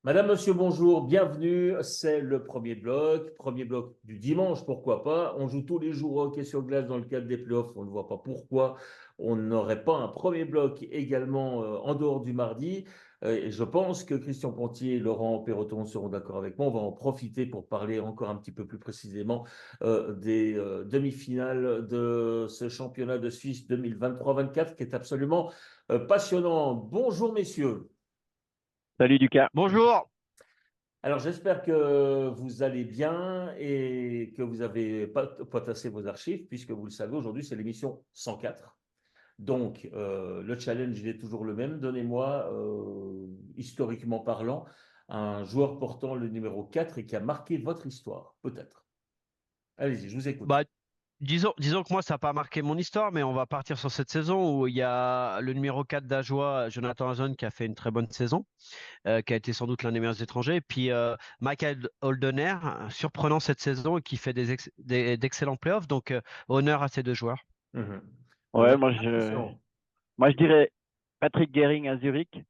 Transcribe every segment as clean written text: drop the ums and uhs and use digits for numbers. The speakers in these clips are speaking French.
Madame, monsieur, bonjour, bienvenue. C'est le premier bloc du dimanche, pourquoi pas. On joue tous les jours au hockey sur glace dans le cadre des playoffs. On ne voit pas pourquoi on n'aurait pas un premier bloc également en dehors du mardi. Et je pense que Christian Pontier et Laurent Perroton seront d'accord avec moi. On va en profiter pour parler encore un petit peu plus précisément des demi-finales de ce championnat de Suisse 2023-24 qui est absolument passionnant. Bonjour, messieurs. Salut Lucas. Bonjour. Alors, j'espère que vous allez bien et que vous avez potassé vos archives, puisque vous le savez, aujourd'hui, c'est l'émission 104. Donc, le challenge, il est toujours le même. Donnez-moi, historiquement parlant, un joueur portant le numéro 4 et qui a marqué votre histoire, peut-être. Allez-y, je vous écoute. Bah, disons que moi, ça n'a pas marqué mon histoire, mais on va partir sur cette saison où il y a le numéro 4 d'Ajoie, Jonathan Hazon, qui a fait une très bonne saison, qui a été sans doute l'un des meilleurs étrangers. Et puis Michael Holdener, surprenant cette saison et qui fait d'excellents playoffs. Donc, honneur à ces deux joueurs. Mhm. Ouais, Christian. moi je dirais Patrick Guéring à Zurich,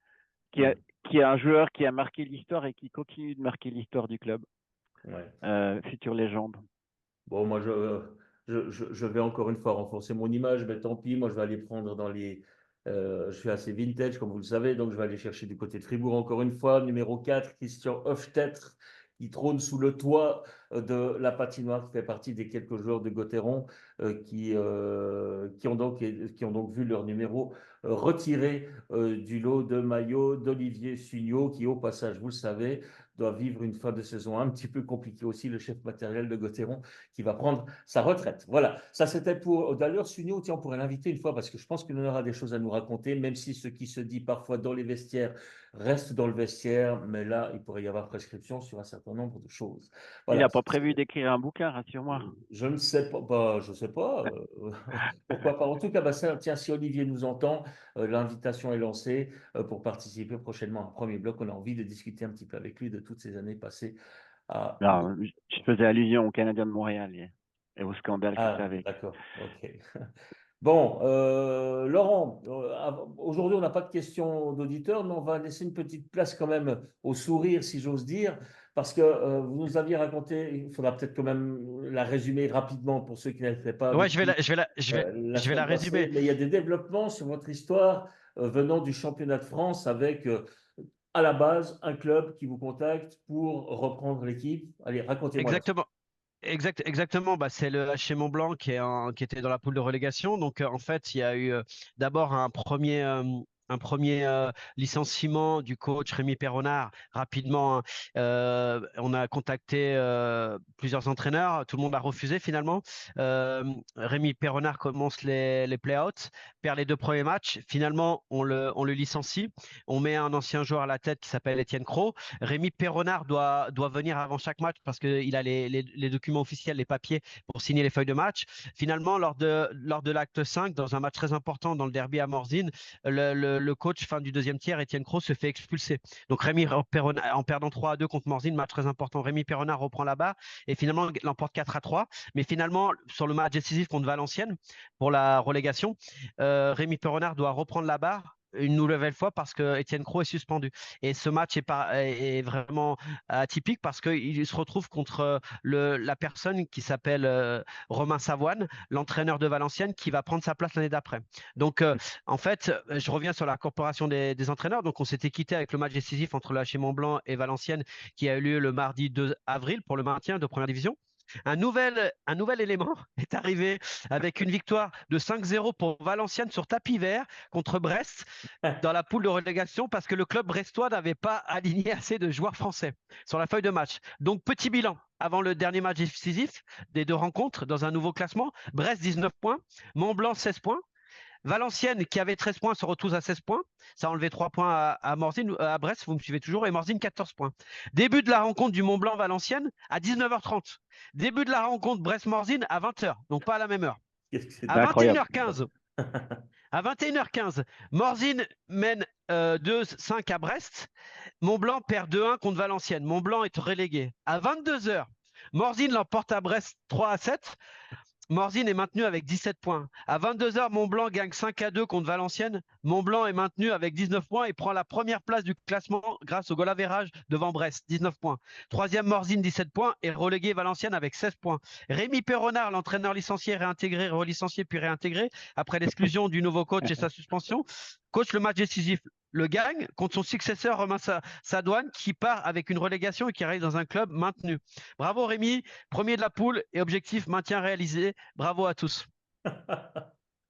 qui, a- Mhm. qui est un joueur qui a marqué l'histoire et qui continue de marquer l'histoire du club. Ouais. Future légende. Bon, moi, je vais encore une fois renforcer mon image, mais tant pis, moi, je vais aller prendre dans les. Je suis assez vintage, comme vous le savez, donc je vais aller chercher du côté de Fribourg encore une fois. Numéro 4, Christian Hofstetter, qui trône sous le toit de la patinoire, qui fait partie des quelques joueurs de Gauthieron qui ont donc vu leur numéro retiré du lot de maillot d'Olivier Sugnot, qui, au passage, vous le savez, doit vivre une fin de saison un petit peu compliquée aussi, le chef matériel de Gauthieron qui va prendre sa retraite. Voilà, ça c'était pour. D'ailleurs, Sunio, tiens, on pourrait l'inviter une fois parce que je pense qu'il aura des choses à nous raconter, même si ce qui se dit parfois dans les vestiaires reste dans le vestiaire, mais là, il pourrait y avoir prescription sur un certain nombre de choses. Il Voilà. n'a pas prévu d'écrire un bouquin, rassure-moi. Je ne sais pas, bah, je sais pas. Pourquoi pas. En tout cas, bah, tiens, si Olivier nous entend, l'invitation est lancée pour participer prochainement à un premier bloc. On a envie de discuter un petit peu avec lui de toutes ces années passées à. Non, je faisais allusion au Canadien de Montréal et au scandale qui était Ah, avec. d'accord, ok. Bon, Laurent, aujourd'hui on n'a pas de questions d'auditeurs, mais on va laisser une petite place quand même au sourire, si j'ose dire, parce que vous nous aviez raconté, il faudra peut-être quand même la résumer rapidement pour ceux qui n'étaient pas Ouais, avec nous la je vais la semaine passée, résumer. mais il y a des développements sur votre histoire venant du championnat de France avec à la base un club qui vous contacte pour reprendre l'équipe. Allez, racontez-moi la suite. Exactement. Exactement, bah, c'est le HC Mont-Blanc qui était dans la poule de relégation. Donc, en fait, il y a eu d'abord un premier licenciement du coach Rémi Perronard. Rapidement, hein. On a contacté plusieurs entraîneurs. Tout le monde a refusé finalement. Euh, Rémi Perronard commence les play-outs, perd les deux premiers matchs. Finalement, on le licencie. On met un ancien joueur à la tête qui s'appelle Étienne Cros. Rémi Perronard doit venir avant chaque match parce qu'il a les documents officiels, les papiers pour signer les feuilles de match. Finalement, lors de l'acte 5, dans un match très important dans le derby à Morzine, le coach fin du deuxième tiers, Étienne Cros, se fait expulser. Donc Rémi Perronard, en perdant 3-2 contre Morzine, match très important, Rémi Perronard reprend la barre et finalement l'emporte 4-3. Mais finalement, sur le match décisif contre Valenciennes pour la relégation, Rémi Perronard doit reprendre la barre une nouvelle fois parce que Étienne Cros est suspendu. Et ce match est vraiment atypique parce qu'il se retrouve contre la personne qui s'appelle Romain Savoine, l'entraîneur de Valenciennes, qui va prendre sa place l'année d'après. Donc, en fait, je reviens sur la corporation des entraîneurs. Donc, on s'était quitté avec le match décisif entre l'HC Mont-Blanc et Valenciennes qui a eu lieu le mardi 2 avril pour le maintien de première division. Un nouvel élément est arrivé avec une victoire de 5-0 pour Valenciennes sur tapis vert contre Brest dans la poule de relégation parce que le club brestois n'avait pas aligné assez de joueurs français sur la feuille de match. Donc, petit bilan avant le dernier match décisif des deux rencontres dans un nouveau classement. Brest 19 points, Mont-Blanc 16 points. Valenciennes, qui avait 13 points, se retrouve à 16 points. Ça a enlevé 3 points à Morzine, à Brest, vous me suivez toujours, et Morzine, 14 points. Début de la rencontre du Mont-Blanc-Valenciennes à 19h30. Début de la rencontre Brest-Morzine à 20h, donc pas à la même heure. Qu'est-ce que c'est À C'est incroyable. 21h15, à 21h15, Morzine mène 2-5 à Brest. Mont-Blanc perd 2-1 contre Valenciennes. Mont-Blanc est relégué. À 22h, Morzine l'emporte à Brest 3-7. Morzine est maintenu avec 17 points. À 22h, Montblanc gagne 5-2 contre Valenciennes. Montblanc est maintenu avec 19 points et prend la première place du classement grâce au goal average devant Brest, 19 points. Troisième, Morzine, 17 points et relégué Valenciennes avec 16 points. Rémi Perronard, l'entraîneur licencié, réintégré, relicencié puis réintégré après l'exclusion du nouveau coach et sa suspension, coach le match décisif. Le gagne contre son successeur Romain Sadouane qui part avec une relégation et qui arrive dans un club maintenu. Bravo Rémi, premier de la poule et objectif maintien réalisé. Bravo à tous.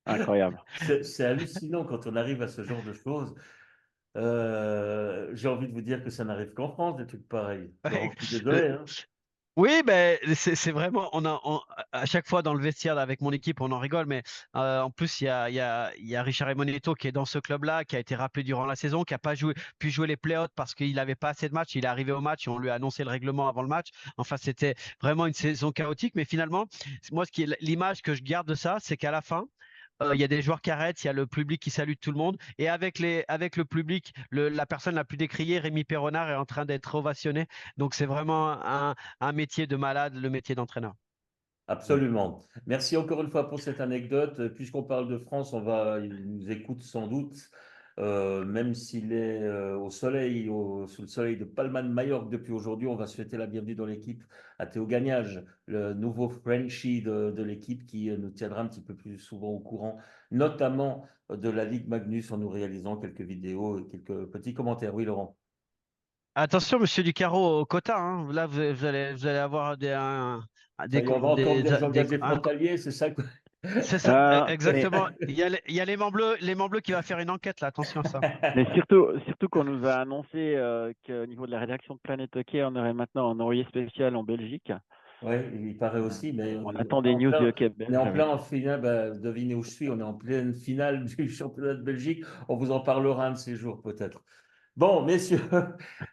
Incroyable. C'est hallucinant quand on arrive à ce genre de choses. J'ai envie de vous dire que ça n'arrive qu'en France, des trucs pareils. Laurent, je suis désolé, hein. Oui, ben, c'est vraiment, à chaque fois dans le vestiaire avec mon équipe, on en rigole, mais en plus, il y a Richard Emonetto qui est dans ce club-là, qui a été rappelé durant la saison, qui n'a pas pu jouer les playoffs parce qu'il n'avait pas assez de matchs. Il est arrivé au match et on lui a annoncé le règlement avant le match. Enfin, c'était vraiment une saison chaotique, mais finalement, moi, l'image que je garde de ça, c'est qu'à la fin, il y a des joueurs qui arrêtent, il y a le public qui salue tout le monde. Et avec le public, la personne la plus décriée, Rémi Perronard, est en train d'être ovationné. Donc, c'est vraiment un métier de malade, le métier d'entraîneur. Absolument. Merci encore une fois pour cette anecdote. Puisqu'on parle de France, il nous écoute sans doute, même s'il est au soleil, sous le soleil de Palma de Majorque depuis aujourd'hui. On va souhaiter la bienvenue dans l'équipe à Théo Gagnage, le nouveau Frenchie de l'équipe qui nous tiendra un petit peu plus souvent au courant, notamment de la Ligue Magnus en nous réalisant quelques vidéos et quelques petits commentaires. Oui, Laurent. Attention, monsieur Ducaro, au quota, hein. Là, vous allez avoir Ça y est, on va encore me dire que des- j'engage les un- frontaliers, c'est ça quoi. c'est ça, Euh, mais, exactement. Il y a les Mains Bleus qui va faire une enquête, là. Attention à ça. mais surtout qu'on nous a annoncé qu'au niveau de la rédaction de Planète Hockey, on aurait maintenant un envoyé spécial en Belgique. Oui, il paraît Euh, aussi, mais On attend des news du hockey on est en belge, oui. plein en finale. Bah, devinez où je suis. On est en pleine finale du championnat de Belgique. On vous en parlera un de ces jours peut-être. Bon, messieurs,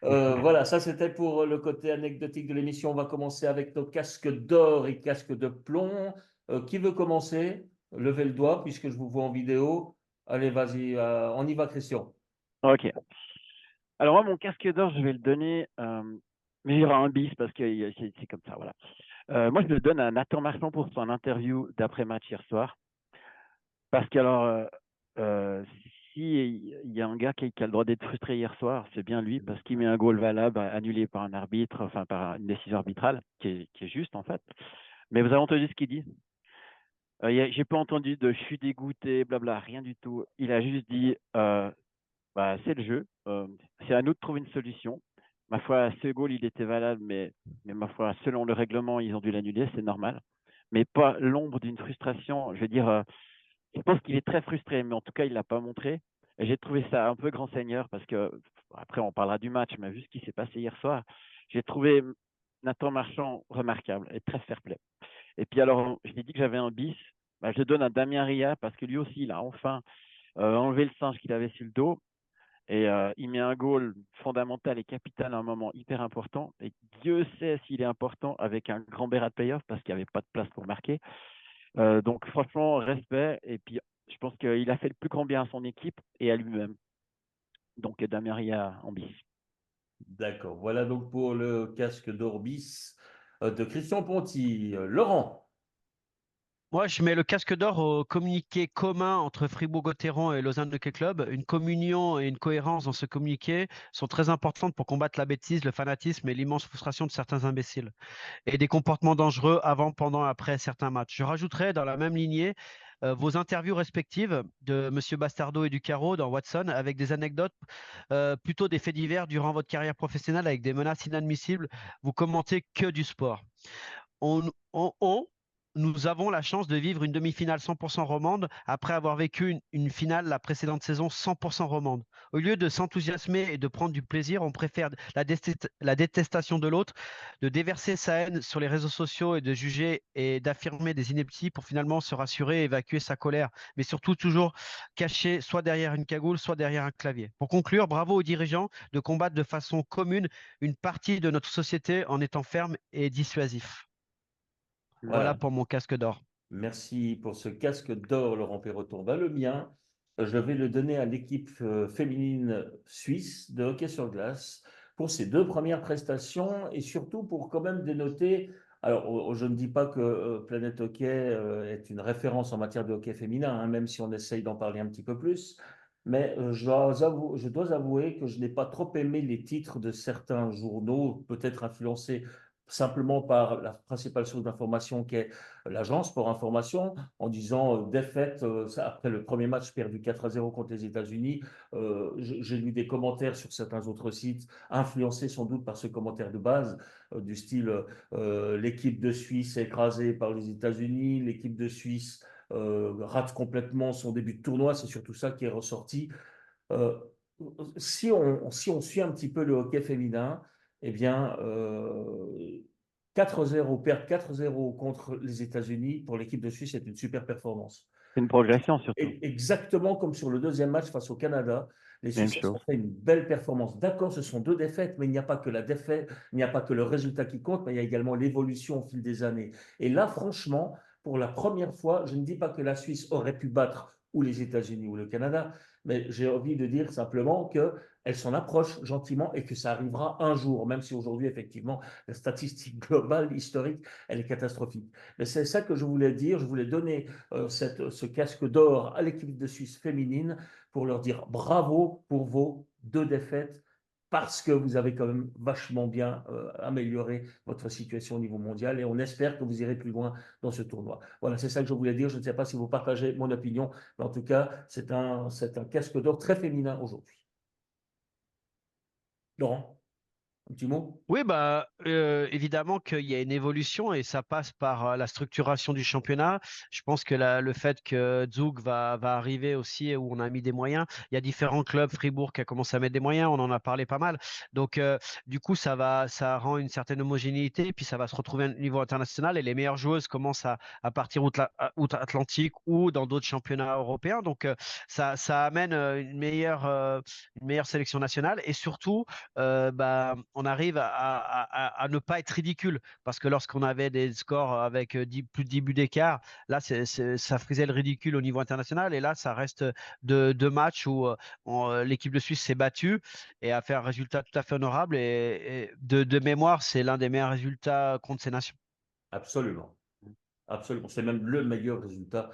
voilà, ça c'était pour le côté anecdotique de l'émission. On va commencer avec nos casques d'or et casques de plomb. Qui veut commencer? Levez le doigt puisque je vous vois en vidéo. Allez, vas-y, on y va, Christian. Ok. Alors moi, mon casque d'or, je vais le donner, mais il y aura un bis parce que c'est comme ça, voilà. Moi, je le donne à Nathan Marchand pour son interview d'après-match hier soir. Parce que alors, si il y a un gars qui a le droit d'être frustré hier soir, c'est bien lui, parce qu'il met un goal valable annulé par un arbitre, enfin par une décision arbitrale, qui est juste en fait. Mais vous avez entendu ce qu'il dit? J'ai pas entendu de je suis dégoûté, blabla, rien du tout. Il a juste dit bah, c'est le jeu, c'est à nous de trouver une solution. Ma foi, ce goal, il était valable, mais ma foi, selon le règlement, ils ont dû l'annuler, c'est normal. Mais pas l'ombre d'une frustration. Je veux dire, je pense qu'il est très frustré, mais en tout cas, il ne l'a pas montré. Et j'ai trouvé ça un peu grand seigneur parce que, après, on parlera du match, mais vu ce qui s'est passé hier soir, j'ai trouvé Nathan Marchand remarquable et très fair-play. Et puis, alors, je lui ai dit que j'avais un bis. Bah, je le donne à Damien Ria parce que lui aussi, il a enfin enlevé le singe qu'il avait sur le dos. Et il met un goal fondamental et capital à un moment hyper important. Et Dieu sait s'il est important avec un grand Berat Playoff parce qu'il n'y avait pas de place pour marquer. Donc franchement, respect. Et puis je pense qu'il a fait le plus grand bien à son équipe et à lui-même. Donc Damien Ria en bis. D'accord. Voilà donc pour le casque d'Orbis de Christian Ponty. Laurent. Moi, je mets le casque d'or au communiqué commun entre Fribourg-Gotteron et Lausanne Hockey Club. Une communion et une cohérence dans ce communiqué sont très importantes pour combattre la bêtise, le fanatisme et l'immense frustration de certains imbéciles et des comportements dangereux avant, pendant et après certains matchs. Je rajouterai dans la même lignée vos interviews respectives de M. Bastardo et Ducaro dans Watson avec des anecdotes, plutôt des faits divers durant votre carrière professionnelle avec des menaces inadmissibles. Vous commentez que du sport. Nous avons la chance de vivre une demi-finale 100% romande après avoir vécu une finale la précédente saison 100% romande. Au lieu de s'enthousiasmer et de prendre du plaisir, on préfère la détestation de l'autre, de déverser sa haine sur les réseaux sociaux et de juger et d'affirmer des inepties pour finalement se rassurer et évacuer sa colère, mais surtout toujours caché soit derrière une cagoule, soit derrière un clavier. Pour conclure, bravo aux dirigeants de combattre de façon commune une partie de notre société en étant ferme et dissuasif. Voilà Voilà. pour mon casque d'or. Merci pour ce casque d'or, Laurent Perroton. Ben, le mien, je vais le donner à l'équipe féminine suisse de hockey sur glace pour ses deux premières prestations et surtout pour quand même dénoter Alors, je ne dis pas que Planète Hockey est une référence en matière de hockey féminin, hein, même si on essaye d'en parler un petit peu plus. Mais je dois avouer que je n'ai pas trop aimé les titres de certains journaux, peut-être influencés simplement par la principale source d'information qui est l'agence pour information, en disant défaite après le premier match perdu 4-0 contre les États-Unis. J'ai lu des commentaires sur certains autres sites, influencés sans doute par ce commentaire de base, du style l'équipe de Suisse est écrasée par les États-Unis, l'équipe de Suisse rate complètement son début de tournoi, c'est surtout ça qui est ressorti. Euh, si on suit un petit peu le hockey féminin, eh bien, 4-0, perdre 4-0 contre les États-Unis pour l'équipe de Suisse, c'est une super performance. C'est une progression surtout. Exactement comme sur le deuxième match face au Canada, les Même Suisses ont chose. fait une belle performance. D'accord, ce sont deux défaites, mais il n'y a pas que la défaite, il n'y a pas que le résultat qui compte, mais il y a également l'évolution au fil des années. Et là, franchement, pour la première fois, je ne dis pas que la Suisse aurait pu battre ou les États-Unis ou le Canada, mais j'ai envie de dire simplement qu'elle s'en approche gentiment et que ça arrivera un jour, même si aujourd'hui, effectivement, la statistique globale, historique, elle est catastrophique. Mais c'est ça que je voulais dire. Je voulais donner ce casque d'or à l'équipe de Suisse féminine pour leur dire bravo pour vos deux défaites parce que vous avez quand même vachement bien amélioré votre situation au niveau mondial et on espère que vous irez plus loin dans ce tournoi. Voilà, c'est ça que je voulais dire. Je ne sais pas si vous partagez mon opinion, mais en tout cas, c'est un casque d'or très féminin aujourd'hui. Laurent, un petit mot? Oui, bah, évidemment qu'il y a une évolution et ça passe par la structuration du championnat. Je pense que le fait que Zug va arriver aussi où on a mis des moyens, il y a différents clubs, Fribourg qui a commencé à mettre des moyens, on en a parlé pas mal. Donc, du coup, ça rend une certaine homogénéité, puis ça va se retrouver au niveau international et les meilleures joueuses commencent à partir outre-Atlantique ou dans d'autres championnats européens. Donc, ça amène une meilleure sélection nationale et surtout, bah, on arrive à ne pas être ridicule. Parce que lorsqu'on avait des scores avec plus de 10 buts d'écart, là, ça faisait le ridicule au niveau international. Et là, ça reste deux matchs où l'équipe de Suisse s'est battue et a fait un résultat tout à fait honorable. Et de mémoire, c'est l'un des meilleurs résultats contre ces nations. Absolument. Absolument. C'est même le meilleur résultat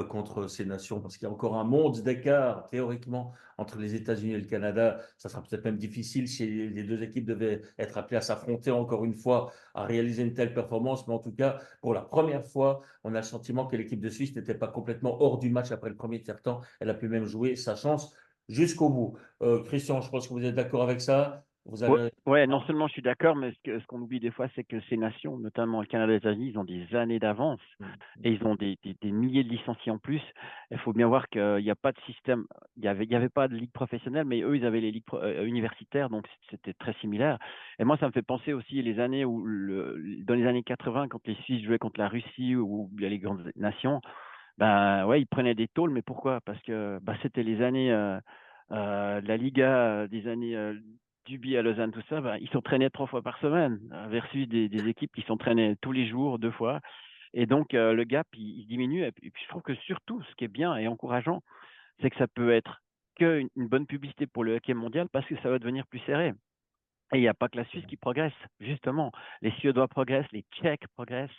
contre ces nations parce qu'il y a encore un monde d'écart théoriquement entre les États-Unis et le Canada. Ça sera peut-être même difficile si les deux équipes devaient être appelées à s'affronter encore une fois, à réaliser une telle performance. Mais en tout cas, pour la première fois, on a le sentiment que l'équipe de Suisse n'était pas complètement hors du match après le premier tiers-temps. Elle a pu même jouer sa chance jusqu'au bout. Christian, je pense que vous êtes d'accord avec ça. Vous Ouais, avez... ouais, non seulement je suis d'accord, mais ce qu'on oublie des fois, c'est que ces nations, notamment le Canada et les États-Unis, ils ont des années d'avance et ils ont des milliers de licenciés en plus. Il faut bien voir qu'il n'y a pas de système, il y avait pas de ligue professionnelle, mais eux, ils avaient les ligues universitaires, donc c'était très similaire. Et moi, ça me fait penser aussi les années où, dans les années 80, quand les Suisses jouaient contre la Russie ou les grandes nations, ben ouais, ils prenaient des tôles, mais pourquoi? Parce que bah, c'était les années de la Liga, des années Duby à Lausanne, tout ça, ben, ils s'entraînaient 3 fois par semaine, versus des équipes qui s'entraînaient tous les jours, 2 fois. Et donc le gap, il diminue. Et puis je trouve que surtout, ce qui est bien et encourageant, c'est que ça peut être une bonne publicité pour le hockey mondial parce que ça va devenir plus serré. Et il n'y a pas que la Suisse qui progresse, justement. Les Suédois progressent, les Tchèques progressent.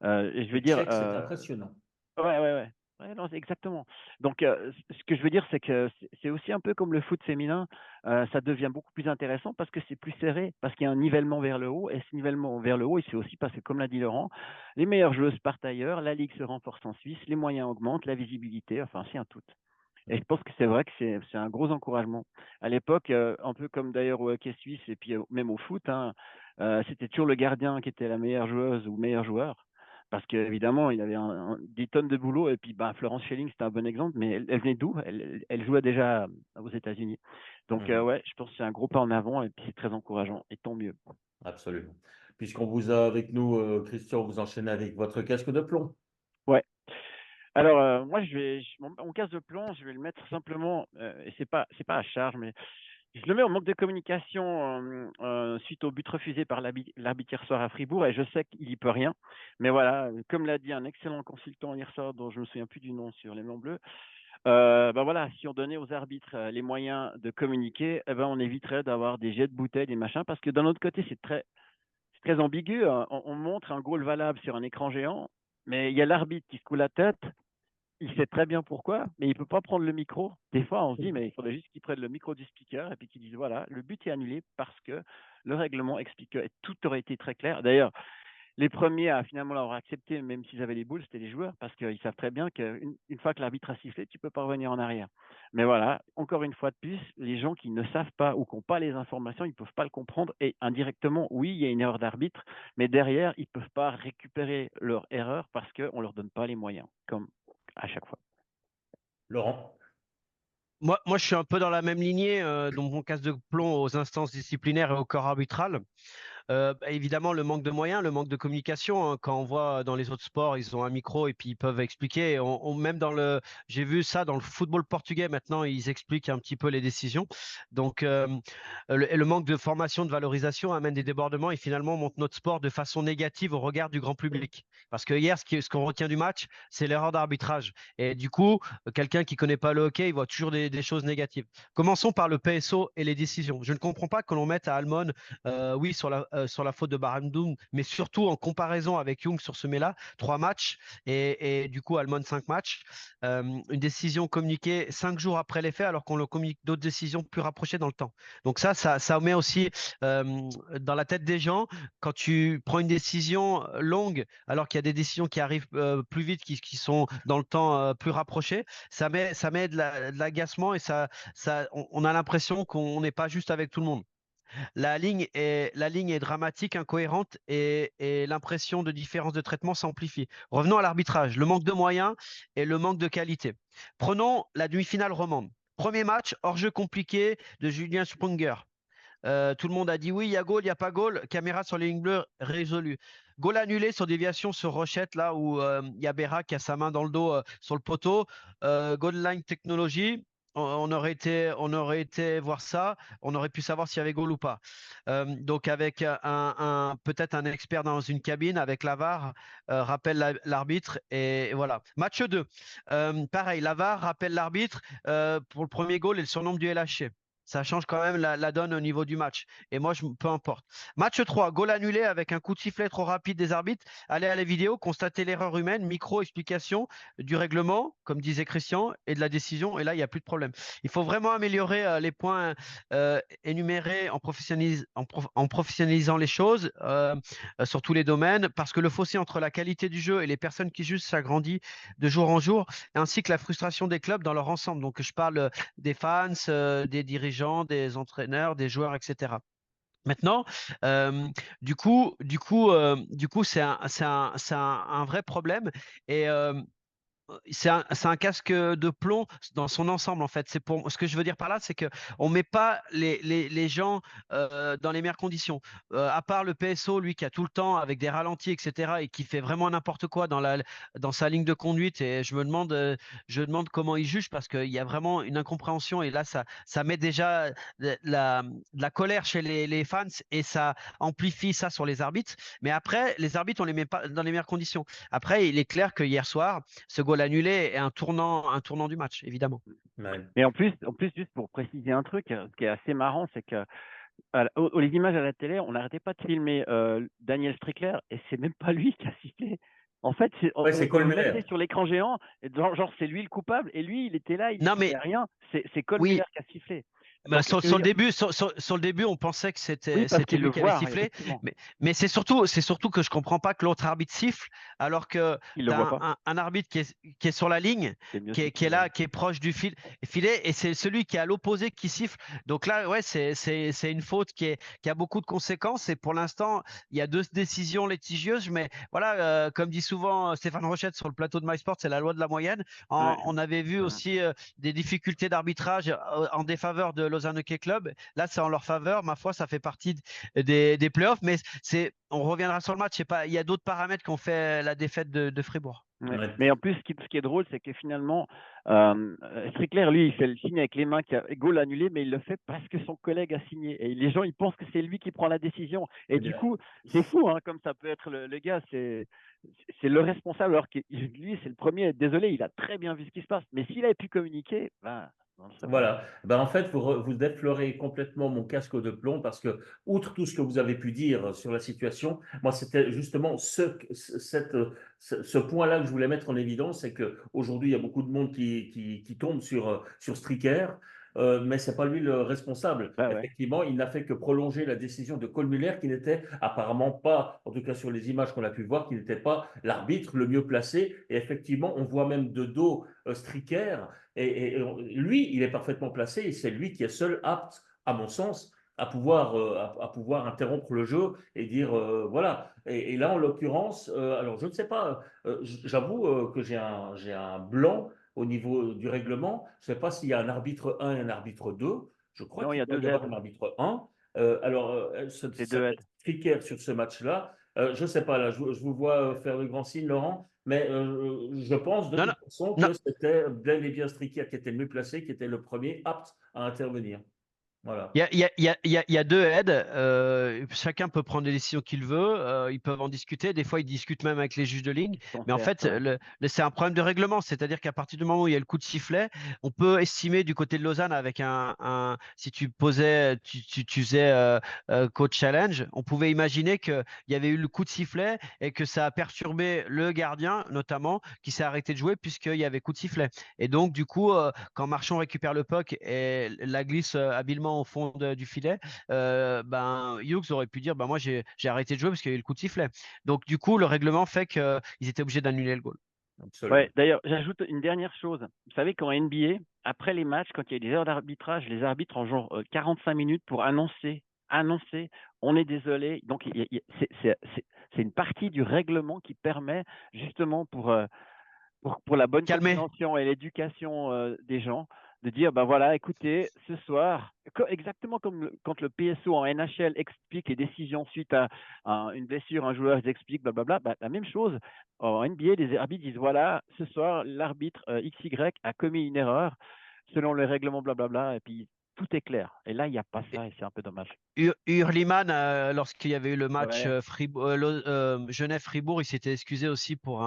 Et je veux Les dire, Tchèques, c'est impressionnant. ouais, ouais, ouais. Ouais, non, c'est exactement. Donc, ce que je veux dire, c'est que c'est aussi un peu comme le foot féminin. Ça devient beaucoup plus intéressant parce que c'est plus serré, parce qu'il y a un nivellement vers le haut. Et ce nivellement vers le haut, il se fait aussi parce que, comme l'a dit Laurent, les meilleures joueuses partent ailleurs, la ligue se renforce en Suisse, les moyens augmentent, la visibilité, enfin, c'est un tout. Et je pense que c'est vrai que c'est un gros encouragement. À l'époque, un peu comme d'ailleurs au hockey suisse et puis même au foot, hein, c'était toujours le gardien qui était la meilleure joueuse ou meilleur joueur. Parce qu'évidemment, il y avait des tonnes de boulot. Et puis, bah, Florence Schelling, c'était un bon exemple. Mais elle venait d'où? Elle jouait déjà aux États-Unis. Donc, Mhm. ouais, je pense que c'est un gros pas en avant. Et puis, c'est très encourageant. Et tant mieux. Absolument. Puisqu'on vous a avec nous, Christian, vous enchaînez avec votre casque de plomb. Ouais. Alors, moi, mon casque de plomb, je vais le mettre simplement, et c'est pas à charge, mais je le mets en manque de communication suite au but refusé par l'arbitre hier soir à Fribourg, et je sais qu'il y peut rien. Mais voilà, comme l'a dit un excellent consultant hier soir, dont je me souviens plus du nom sur les Blancs Bleus, ben voilà, si on donnait aux arbitres les moyens de communiquer, eh ben on éviterait d'avoir des jets de bouteilles, des machins, parce que d'un autre côté, c'est très ambigu. On montre un goal valable sur un écran géant, mais il y a l'arbitre qui se coule la tête. Il sait très bien pourquoi, mais il peut pas prendre le micro. Des fois, on se dit, mais il faudrait juste qu'il prenne le micro du speaker et puis qu'il dise, voilà, le but est annulé parce que le règlement explique que et tout aurait été très clair. D'ailleurs, les premiers à finalement l'avoir accepté, même s'ils avaient les boules, c'était les joueurs, parce qu'ils savent très bien qu'une fois que l'arbitre a sifflé, tu peux pas revenir en arrière. Mais voilà, encore une fois de plus, les gens qui ne savent pas ou qui n'ont pas les informations, ils peuvent pas le comprendre. Et indirectement, oui, il y a une erreur d'arbitre, mais derrière, ils peuvent pas récupérer leur erreur parce qu'on leur donne pas les moyens, comme à chaque fois. Laurent. Moi, je suis un peu dans la même lignée, donc mon casse de plomb aux instances disciplinaires et au corps arbitral. Évidemment, le manque de moyens, le manque de communication. Hein, quand on voit dans les autres sports, ils ont un micro et puis ils peuvent expliquer. Même j'ai vu ça dans le football portugais. Maintenant, ils expliquent un petit peu les décisions. Donc, le manque de formation, de valorisation amène des débordements et finalement monte notre sport de façon négative au regard du grand public. Parce que hier, ce qu'on retient du match, c'est l'erreur d'arbitrage. Et du coup, quelqu'un qui connaît pas le hockey, il voit toujours des choses négatives. Commençons par le PSO et les décisions. Je ne comprends pas que l'on mette à Almon, oui, sur la faute de Barandung, mais surtout en comparaison avec Young sur ce mets-là, 3 matchs et du coup Almond 5 matchs. Une décision communiquée 5 jours après les faits, alors qu'on le communique d'autres décisions plus rapprochées dans le temps. Donc ça met aussi dans la tête des gens quand tu prends une décision longue, alors qu'il y a des décisions qui arrivent plus vite, qui sont dans le temps plus rapprochées, ça met de l'agacement et on a l'impression qu'on n'est pas juste avec tout le monde. La ligne est dramatique, incohérente et l'impression de différence de traitement s'amplifie. Revenons à l'arbitrage, le manque de moyens et le manque de qualité. Prenons la demi-finale romande. Premier match, hors-jeu compliqué de Julien Sprunger. Tout le monde a dit oui, il y a goal, il n'y a pas goal. Caméra sur les lignes bleues résolu. Goal annulé sur déviation sur Rochette, là où il y a Berra qui a sa main dans le dos sur le poteau. Goal line technologie. On aurait été voir ça, on aurait pu savoir s'il y avait goal ou pas. Donc avec peut-être un expert dans une cabine avec la VAR rappelle l'arbitre et voilà. Match 2. Pareil, la VAR rappelle l'arbitre pour le premier goal et le surnombre du LHC. Ça change quand même la donne au niveau du match. Et moi, peu importe. Match 3, goal annulé avec un coup de sifflet trop rapide des arbitres. Allez à la vidéo, constatez l'erreur humaine, micro-explication du règlement, comme disait Christian, et de la décision. Et là, il n'y a plus de problème. Il faut vraiment améliorer les points énumérés en professionnalisant les choses sur tous les domaines, parce que le fossé entre la qualité du jeu et les personnes qui jugent s'agrandit de jour en jour, ainsi que la frustration des clubs dans leur ensemble. Donc, je parle des fans, des dirigeants, des entraîneurs, des joueurs, etc. Maintenant, du coup, c'est un vrai problème et c'est un casque de plomb dans son ensemble en fait. Ce que je veux dire par là, c'est que on met pas les gens dans les meilleures conditions. À part le PSO, lui qui a tout le temps avec des ralentis, etc. et qui fait vraiment n'importe quoi dans sa ligne de conduite. Et je demande comment il juge parce qu'il y a vraiment une incompréhension. Et là, ça met déjà de la colère chez les fans et ça amplifie ça sur les arbitres. Mais après, les arbitres, on les met pas dans les meilleures conditions. Après, il est clair que hier soir, ce goal annulé est un tournant du match, évidemment. Ouais. Et en plus, juste pour préciser un truc, ce qui est assez marrant, c'est que les images à la télé, on n'arrêtait pas de filmer Daniel Strickler et c'est même pas lui qui a sifflé. En fait, Ouais, c'est on le mettait Colmeyer. sur l'écran géant, et genre c'est lui le coupable, et lui il était là, il Non, disait mais rien. C'est Colmeyer oui, qui a sifflé. bah, Donc, sur le début, sur le début, on pensait que oui, parce c'était qu'il le lui qui avait voit, sifflé, effectivement. mais c'est surtout que je comprends pas que l'autre arbitre siffle alors que Il tu le voit as pas. un arbitre qui est sur la ligne, C'est mieux qui est situé. là, qui est proche du filet, et c'est celui qui est à l'opposé qui siffle. Donc là, ouais, c'est une faute qui a beaucoup de conséquences. Et pour l'instant, il y a deux décisions litigieuses, mais voilà, comme dit souvent Stéphane Rochette sur le plateau de MySport, c'est la loi de la moyenne. Ouais. On avait vu Voilà. aussi des difficultés d'arbitrage en défaveur de Lausanne Hockey Club. Là, c'est en leur faveur. Ma foi, ça fait partie des playoffs, mais on reviendra sur le match. Il y a d'autres paramètres qui ont fait la défaite de Fribourg. Ouais. Ouais. Mais en plus, ce qui est drôle, c'est que finalement, Strickler, lui, il fait le signe avec les mains qui a goal annulé, mais il le fait parce que son collègue a signé. Et les gens, ils pensent que c'est lui qui prend la décision. Et du coup, c'est fou, hein, comme ça peut être le gars, c'est le responsable, alors que lui, c'est le premier à être désolé, il a très bien vu ce qui se passe. Mais s'il avait pu communiquer, ben, Non, c'est pas. Voilà. Ben, en fait, vous défleurez complètement mon casque de plomb parce que, outre tout ce que vous avez pu dire sur la situation, moi, c'était justement ce point-là que je voulais mettre en évidence, c'est qu'aujourd'hui, il y a beaucoup de monde qui tombe sur Stricker, mais ce n'est pas lui le responsable. Bah ouais. Effectivement, il n'a fait que prolonger la décision de Kohlmüller, qui n'était apparemment pas, en tout cas sur les images qu'on a pu voir, qui n'était pas l'arbitre le mieux placé. Et effectivement, on voit même de dos Stricker. Et lui, il est parfaitement placé et c'est lui qui est seul apte, à mon sens, à pouvoir interrompre le jeu et dire voilà. Et là, en l'occurrence, alors je ne sais pas, j'avoue que j'ai un blanc au niveau du règlement. Je ne sais pas s'il y a un arbitre 1 et un arbitre 2. Je crois Non, il qu'il y a doit deux y avoir aides. un arbitre 1. Alors, C'est deux aides. Tricker sur ce match-là, je ne sais pas, là, je vous vois faire le grand signe, Laurent, mais je pense de Non, non, toute façon non. que c'était bel et bien Stricker qui était le mieux placé, qui était le premier apte à intervenir. Voilà. Il y a deux aides. Chacun peut prendre les décisions qu'il veut. Ils peuvent en discuter. Des fois, ils discutent même avec les juges de ligne. Son Mais en cercle, fait, ouais. c'est un problème de règlement. C'est-à-dire qu'à partir du moment où il y a le coup de sifflet, on peut estimer du côté de Lausanne avec si tu posais, tu faisais coach challenge, on pouvait imaginer qu'il y avait eu le coup de sifflet et que ça a perturbé le gardien, notamment, qui s'est arrêté de jouer puisqu'il y avait coup de sifflet. Et donc, du coup, quand Marchand récupère le puck et la glisse habilement au fond du filet, ben, Hughes aurait pu dire ben, moi, j'ai arrêté de jouer parce qu'il y a eu le coup de sifflet. Donc, du coup, le règlement fait qu'ils étaient obligés d'annuler le goal. Absolument. Ouais, d'ailleurs, j'ajoute une dernière chose. Vous savez qu'en NBA, après les matchs, quand il y a des heures d'arbitrage, les arbitres ont genre 45 minutes pour annoncer, on est désolé. Donc, c'est une partie du règlement qui permet justement pour la bonne Calmé. compréhension et l'éducation des gens, de dire, ben voilà, écoutez, ce soir, exactement comme quand le PSO en NHL explique les décisions suite à une blessure, un joueur, ils expliquent, blablabla, ben, la même chose, en NBA, les arbitres disent, voilà, ce soir, l'arbitre XY a commis une erreur selon le règlement, blablabla, et puis tout est clair. Et là, il n'y a pas ça, et c'est un peu dommage. Hurliman, lorsqu'il y avait eu le match Ouais. Genève-Fribourg, il s'était excusé aussi pour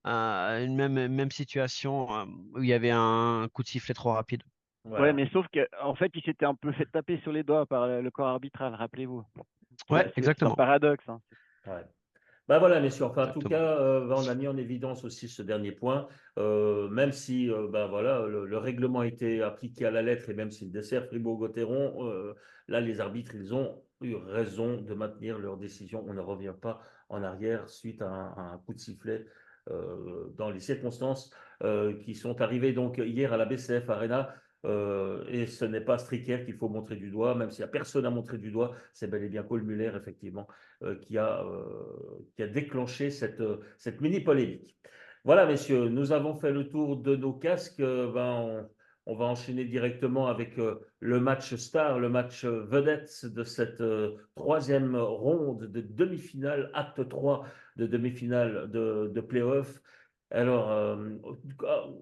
une même situation où il y avait un coup de sifflet trop rapide. Ouais, Voilà. mais sauf que en fait, il s'était un peu fait taper sur les doigts par le corps arbitral, rappelez-vous. Ouais, C'est un exactement. paradoxe, hein. Ouais. Ben voilà, messieurs. Enfin, en tout Exactement. cas, ben, on a mis en évidence aussi ce dernier point, même si ben voilà, le règlement a été appliqué à la lettre et même s'il dessert Fribourg-Gotteron, là, les arbitres, ils ont eu raison de maintenir leur décision. On ne revient pas en arrière suite à un coup de sifflet dans les circonstances qui sont arrivées donc hier à la BCF Arena. Et ce n'est pas Stricker qu'il faut montrer du doigt, même s'il n'y a personne à montrer du doigt, c'est bel et bien Kohlmüller, effectivement, qui a déclenché cette mini-polémique. Voilà, messieurs, nous avons fait le tour de nos casques. On va enchaîner directement avec le match star, le match vedette de cette troisième ronde de demi-finale, acte 3 de demi-finale de play-off. Alors,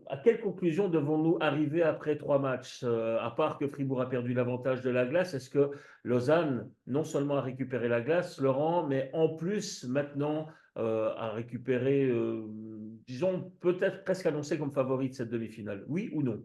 à quelle conclusion devons-nous arriver après trois matchs? À part que Fribourg a perdu l'avantage de la glace, est-ce que Lausanne, non seulement a récupéré la glace, Laurent, mais en plus, maintenant, a récupéré, disons, peut-être presque annoncé comme favori de cette demi-finale? Oui ou non?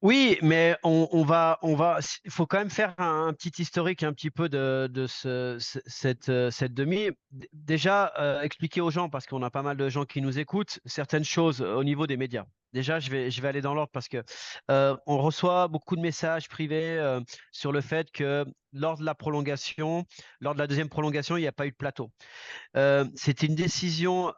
Oui, mais il faut quand même faire un petit historique un petit peu de cette demi. Déjà, expliquer aux gens, parce qu'on a pas mal de gens qui nous écoutent, certaines choses au niveau des médias. Déjà, je vais aller dans l'ordre parce que on reçoit beaucoup de messages privés sur le fait que lors de la prolongation, lors de la deuxième prolongation, il n'y a pas eu de plateau. C'est une décision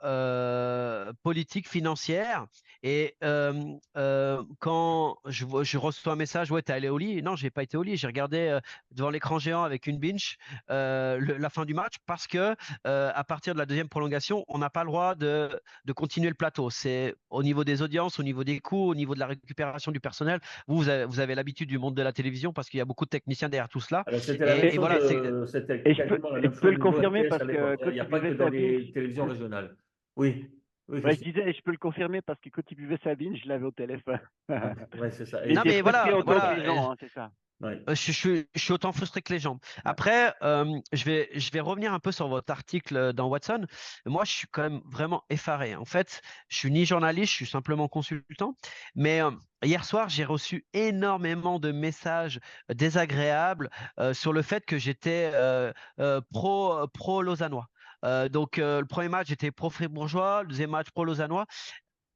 politique, financière. Et quand je reçois un message, ouais, t'es allé au lit? Non, j'ai pas été au lit. J'ai regardé devant l'écran géant avec une binge la fin du match parce que à partir de la deuxième prolongation, on n'a pas le droit de continuer le plateau. C'est au niveau des audiences, au niveau des coûts, au niveau de la récupération du personnel. Vous avez l'habitude du monde de la télévision parce qu'il y a beaucoup de techniciens derrière tout cela. Alors, c'était la même Et, Et chose, voilà, c'est c'était et quasiment la je même peux chose le au niveau confirmer RTS parce à que l'époque. Il quand n'y a il pas que buvait dans sa binge, les télévisions régionales. Oui, oui, ouais, je Christian. disais, je peux le confirmer parce que quand il buvait sa binge, je l'avais au téléphone. Ouais, c'est ça. Il non était mais presque voilà, autant que voilà. les gens, hein, c'est ça. Ouais. Je suis autant frustré que les gens. Après, je vais revenir un peu sur votre article dans Watson. Moi, je suis quand même vraiment effaré. En fait, je suis ni journaliste, je suis simplement consultant. Mais hier soir, j'ai reçu énormément de messages désagréables sur le fait que j'étais pro lausannois. Le premier match, j'étais pro fribourgeois, le deuxième match pro lausannois.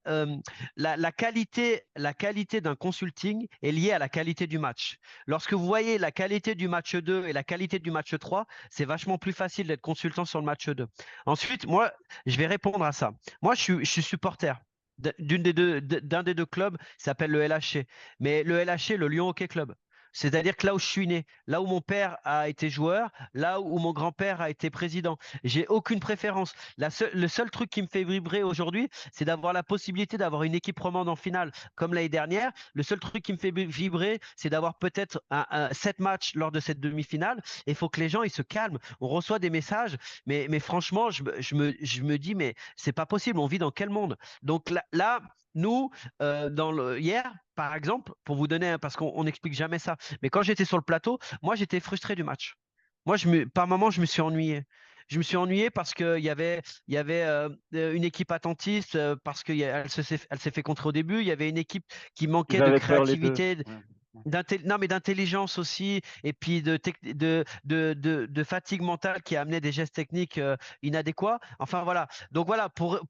euh, la qualité d'un consulting est liée à la qualité du match. Lorsque vous voyez la qualité du match 2 et la qualité du match 3, c'est vachement plus facile d'être consultant sur le match 2. Ensuite, moi, je vais répondre à ça. Moi, je suis supporter d'un des deux clubs qui s'appelle le LHC. Mais le LHC, le Lyon Hockey Club. C'est-à-dire que là où je suis né, là où mon père a été joueur, là où mon grand-père a été président, j'ai aucune préférence. Le seul truc qui me fait vibrer aujourd'hui, c'est d'avoir la possibilité d'avoir une équipe romande en finale comme l'année dernière. Le seul truc qui me fait vibrer, c'est d'avoir peut-être 7 matchs lors de cette demi-finale. Il faut que les gens ils se calment. On reçoit des messages, mais franchement, je me dis, mais c'est pas possible. On vit dans quel monde? Donc là nous, hier, par exemple, pour vous donner, parce qu'on n'explique jamais ça, mais quand j'étais sur le plateau, moi j'étais frustré du match. Moi, par moment, je me suis ennuyé. Je me suis ennuyé parce il y avait une équipe attentiste, parce elle s'est fait contrer au début. Il y avait une équipe qui Ils manquait de avaient peur les deux. créativité, Ouais. non, mais d'intelligence aussi, et puis de fatigue mentale qui a amené des gestes techniques inadéquats. Enfin voilà. Donc voilà, pour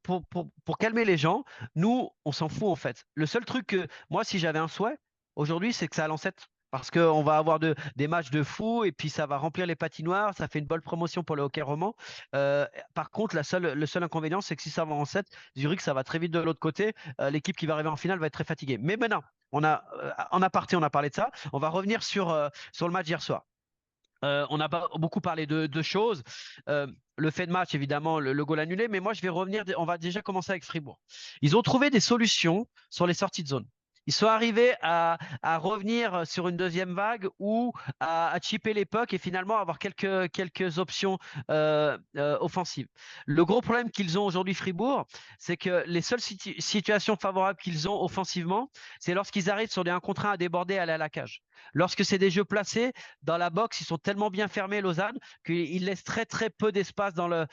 calmer les gens, nous, on s'en fout en fait. Le seul truc que moi, si j'avais un souhait aujourd'hui, c'est que ça lance parce qu'on va avoir des matchs de fou et puis ça va remplir les patinoires, ça fait une bonne promotion pour le hockey roman. Par contre, le seul inconvénient, c'est que si ça va en 7, Zurich, ça va très vite de l'autre côté. L'équipe qui va arriver en finale va être très fatiguée. Mais maintenant, en aparté, on a parlé de ça. On va revenir sur le match d'hier soir. On a pas beaucoup parlé de choses. Le fait de match, évidemment, le goal annulé. Mais moi, je vais revenir. On va déjà commencer avec Fribourg. Ils ont trouvé des solutions sur les sorties de zone. Ils sont arrivés à revenir sur une deuxième vague ou à chipper les pucks et finalement avoir quelques options offensives. Le gros problème qu'ils ont aujourd'hui, Fribourg, c'est que les seules situations favorables qu'ils ont offensivement, c'est lorsqu'ils arrivent sur des 1 contre 1 à déborder et aller à la cage. Lorsque c'est des jeux placés, dans la boxe, ils sont tellement bien fermés, Lausanne, qu'ils laissent très très peu d'espace dans le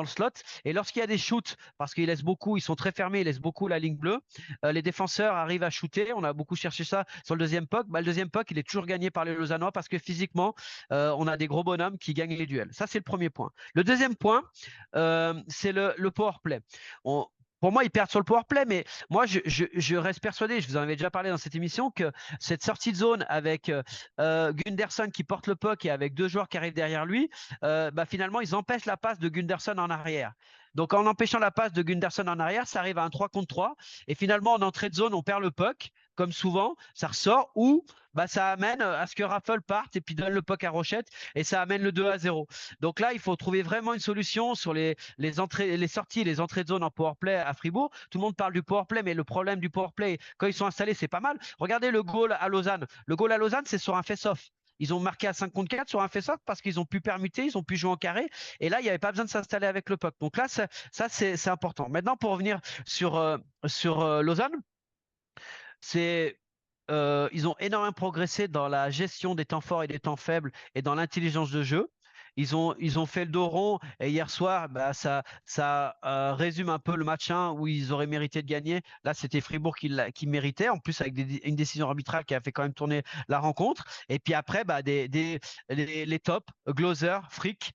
slot. Et lorsqu'il y a des shoots, parce qu'ils laissent beaucoup, ils sont très fermés, ils laissent beaucoup la ligne bleue, les défenseurs arrivent à shooter. On a beaucoup cherché ça sur le deuxième puck. Le deuxième puck, il est toujours gagné par les Lausannois parce que physiquement, on a des gros bonhommes qui gagnent les duels. Ça, c'est le premier point. Le deuxième point, c'est le power play. Pour moi, ils perdent sur le power play, mais moi, je reste persuadé, je vous en avais déjà parlé dans cette émission, que cette sortie de zone avec Gunderson qui porte le puck et avec 2 joueurs qui arrivent derrière lui, finalement, ils empêchent la passe de Gunderson en arrière. Donc, en empêchant la passe de Gunderson en arrière, ça arrive à un 3 contre 3. Et finalement, en entrée de zone, on perd le puck, comme souvent, ça ressort, ou ça amène à ce que Raffle parte et puis donne le puck à Rochette, et ça amène le 2-0. Donc là, il faut trouver vraiment une solution sur les sorties, les entrées de zone en powerplay à Fribourg. Tout le monde parle du powerplay, mais le problème du powerplay, quand ils sont installés, c'est pas mal. Regardez le goal à Lausanne. Le goal à Lausanne, c'est sur un face-off. Ils ont marqué à 5 contre 4 sur un face-off parce qu'ils ont pu permuter, ils ont pu jouer en carré. Et là, il n'y avait pas besoin de s'installer avec le puck. Donc là, ça c'est important. Maintenant, pour revenir sur Lausanne, ils ont énormément progressé dans la gestion des temps forts et des temps faibles et dans l'intelligence de jeu. Ils ont fait le dos rond et hier soir, ça résume un peu le match 1 où ils auraient mérité de gagner. Là, c'était Fribourg qui méritait, en plus avec une décision arbitrale qui a fait quand même tourner la rencontre. Et puis après, les tops, Gloser, Frick,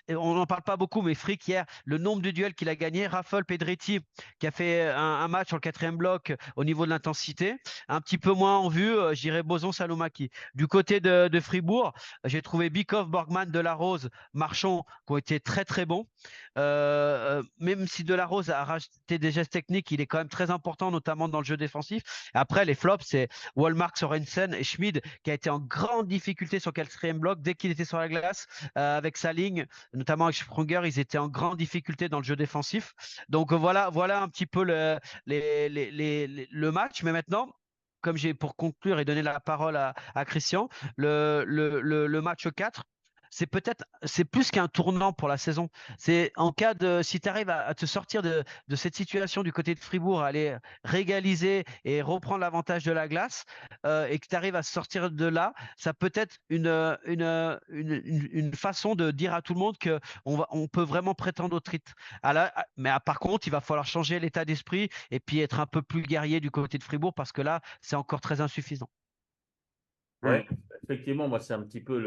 on n'en parle pas beaucoup, mais Frick hier, le nombre de duels qu'il a gagné, Raffle Pedretti qui a fait un match sur le 4e bloc au niveau de l'intensité, un petit peu moins en vue, je dirais Boson Salomaki. Du côté de Fribourg, j'ai trouvé Bikov, Borgman, Delarose, Marchand qui ont été très très bons. Même si Delarose a rajouté des gestes techniques, il est quand même très important, notamment dans le jeu défensif. Après, les flops, c'est Wallmark, Sorensen et Schmid qui a été en grande difficulté sur le 4e bloc dès qu'il était sur la glace avec sa ligne, notamment avec Sprunger, ils étaient en grande difficulté dans le jeu défensif. Donc voilà un petit peu le match. Mais maintenant, comme j'ai pour conclure et donner la parole à Christian, le match 4, c'est plus qu'un tournant pour la saison. C'est en cas de, si tu arrives à te sortir de cette situation du côté de Fribourg, à aller régaliser et reprendre l'avantage de la glace, et que tu arrives à sortir de là, ça peut être une façon de dire à tout le monde que on peut vraiment prétendre au titre. Par contre, il va falloir changer l'état d'esprit et puis être un peu plus guerrier du côté de Fribourg parce que là, c'est encore très insuffisant. Ouais, effectivement, moi, c'est un petit peu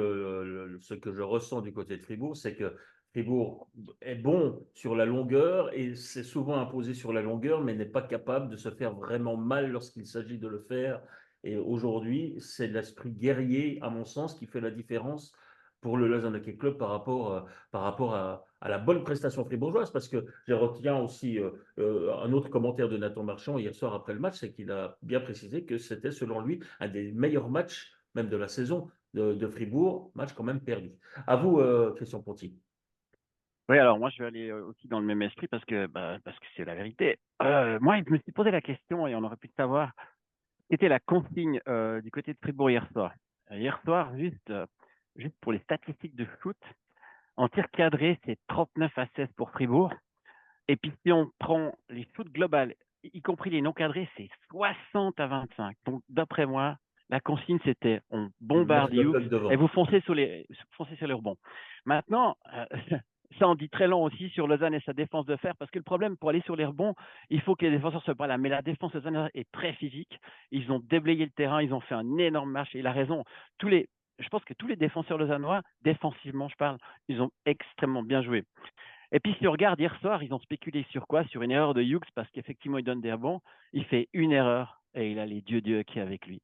ce que je ressens du côté de Fribourg, c'est que Fribourg est bon sur la longueur et c'est souvent imposé sur la longueur, mais n'est pas capable de se faire vraiment mal lorsqu'il s'agit de le faire. Et aujourd'hui, c'est l'esprit guerrier, à mon sens, qui fait la différence pour le Lausanne Hockey Club par rapport à la bonne prestation fribourgeoise. Parce que je retiens aussi un autre commentaire de Nathan Marchand hier soir après le match, c'est qu'il a bien précisé que c'était, selon lui, un des meilleurs matchs même de la saison de Fribourg, match quand même perdu. À vous, Christian Ponty. Oui, alors moi je vais aller aussi dans le même esprit parce que c'est la vérité. Moi, je me suis posé la question et on aurait pu savoir quelle était la consigne du côté de Fribourg hier soir. Hier soir, juste pour les statistiques de shoot, en tir cadré, c'est 39-16 pour Fribourg. Et puis si on prend les shoots globales, y compris les non cadrés, c'est 60-25. Donc d'après moi, la consigne c'était on bombarde Le Hughes bloc devant. et vous foncez sur les rebonds. Maintenant, ça en dit très long aussi sur Lausanne et sa défense de fer, parce que le problème, pour aller sur les rebonds, il faut que les défenseurs soient pas là. Mais la défense lausannoise est très physique. Ils ont déblayé le terrain, ils ont fait un énorme match. Et il a raison. Je pense que tous les défenseurs lausannois, défensivement, je parle, ils ont extrêmement bien joué. Et puis, si on regarde hier soir, ils ont spéculé sur quoi? Sur une erreur de Hughes, parce qu'effectivement, il donne des rebonds. Il fait une erreur et il a les dieux qui est avec lui,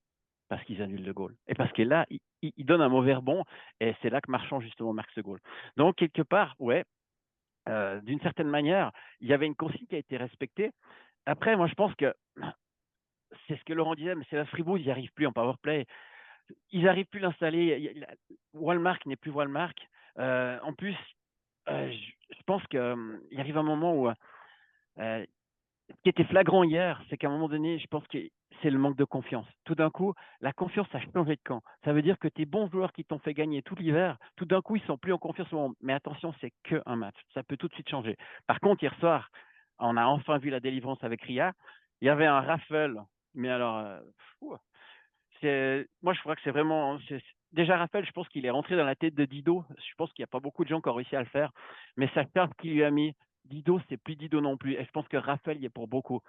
parce qu'ils annulent le goal. Et parce que là, il donne un mauvais rebond, et c'est là que Marchand, justement, marque ce goal. Donc, quelque part, ouais, d'une certaine manière, il y avait une consigne qui a été respectée. Après, moi, je pense que c'est ce que Laurent disait, mais c'est la Fribourg, ils n'y arrivent plus en power play. Ils n'arrivent plus à l'installer. Walmark n'est plus Walmark. En plus, je pense qu'il arrive un moment où ce qui était flagrant hier, c'est qu'à un moment donné, je pense que c'est le manque de confiance. Tout d'un coup, la confiance a changé de camp. Ça veut dire que tes bons joueurs qui t'ont fait gagner tout l'hiver, tout d'un coup, ils sont plus en confiance. Mais attention, c'est qu'un match. Ça peut tout de suite changer. Par contre, hier soir, on a enfin vu la délivrance avec Ria. Il y avait un raffle, mais alors, moi, je crois que c'est vraiment. Déjà, Raphaël, je pense qu'il est rentré dans la tête de Dido. Je pense qu'il n'y a pas beaucoup de gens qui ont réussi à le faire. Mais sa carte qu'il lui a mis, Dido, c'est plus Dido non plus. Et je pense que Raphaël y est pour beaucoup.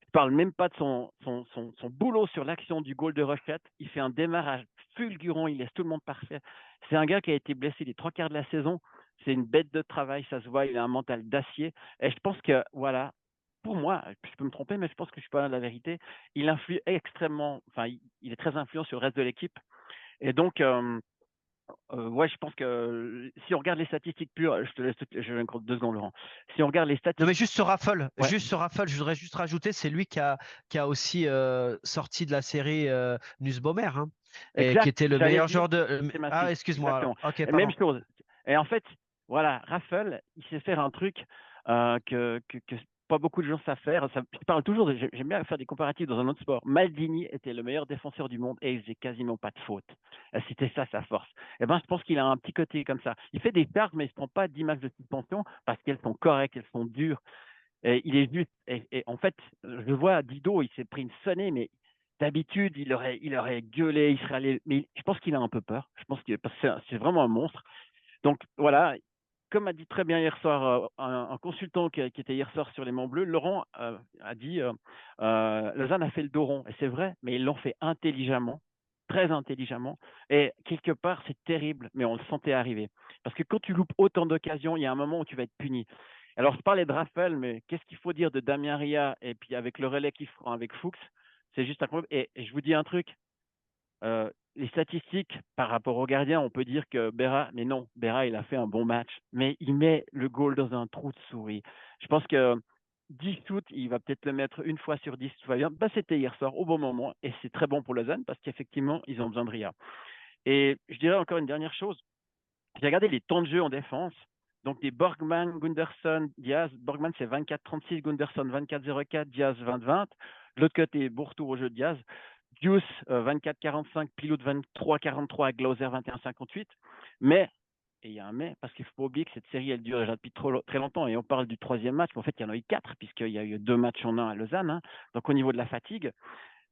Je parle même pas de son boulot sur l'action du goal de Rochette. Il fait un démarrage fulgurant. Il laisse tout le monde parfait. C'est un gars qui a été blessé les 3 quarts de la saison. C'est une bête de travail. Ça se voit. Il a un mental d'acier. Et je pense que, voilà, pour moi, je peux me tromper, mais je pense que je suis pas dans la vérité. Il influe extrêmement, enfin, il est très influent sur le reste de l'équipe. Et donc, ouais, je pense que si on regarde les statistiques pures, je te laisse, je vais encore 2 secondes, Laurent. Si on regarde les Non, mais statistiques, ouais, juste ce raffle, je voudrais juste rajouter, c'est lui qui a aussi sorti de la série Nussbaumer, hein, et qui exact, était le j'allais le meilleur dire, joueur de. c'est ma Ah, suite, excuse-moi. exactement. Alors. Ok, Et même pardon. chose. Et en fait, voilà, Raffle, il sait faire un truc que pas beaucoup de gens savent faire. Je parle toujours, j'aime bien faire des comparatifs dans un autre sport. Maldini était le meilleur défenseur du monde et il faisait quasiment pas de faute. C'était ça sa force. Et ben, je pense qu'il a un petit côté comme ça. Il fait des charges, mais il se prend pas d'images de suspension parce qu'elles sont correctes, elles sont dures. Et il est juste. Et en fait, je vois Dido, il s'est pris une sonnée, mais d'habitude, il aurait gueulé, il serait allé. Mais je pense qu'il a un peu peur. Je pense que parce que c'est vraiment un monstre. Donc voilà, comme a dit très bien hier soir un consultant qui était hier soir sur les Monts Bleus, Laurent a dit Lausanne a fait le dos rond. Et c'est vrai, mais ils l'ont fait intelligemment, très intelligemment. Et quelque part, c'est terrible, mais on le sentait arriver. Parce que quand tu loupes autant d'occasions, il y a un moment où tu vas être puni. Alors, je parlais de Raphaël, mais qu'est-ce qu'il faut dire de Damien Ria et puis avec le relais qu'il fera avec Fuchs, c'est juste incroyable. Et je vous dis un truc, les statistiques par rapport au gardien, on peut dire que Berra, mais non, Berra, il a fait un bon match, mais il met le goal dans un trou de souris. Je pense que 10 shoots, il va peut-être le mettre une fois sur 10, tout va bien. Bah, c'était hier soir, au bon moment, et c'est très bon pour Lausanne parce qu'effectivement, ils ont besoin de Ria. Et je dirais encore une dernière chose, j'ai regardé les temps de jeu en défense. Donc, des Borgman, Gunderson, Diaz. Borgman, c'est 24-36, Gunderson 24-04, Diaz 20-20. De l'autre côté, Bourtour au jeu de Diaz. Dius 24-45, Pilote 23-43, Glauser 21-58. Mais et il y a un mais, parce qu'il ne faut pas oublier que cette série, elle dure déjà depuis très longtemps. Et on parle du 3e match, mais en fait, il y en a eu 4, puisqu'il y a eu 2 matchs en 1 à Lausanne. Hein. Donc, au niveau de la fatigue,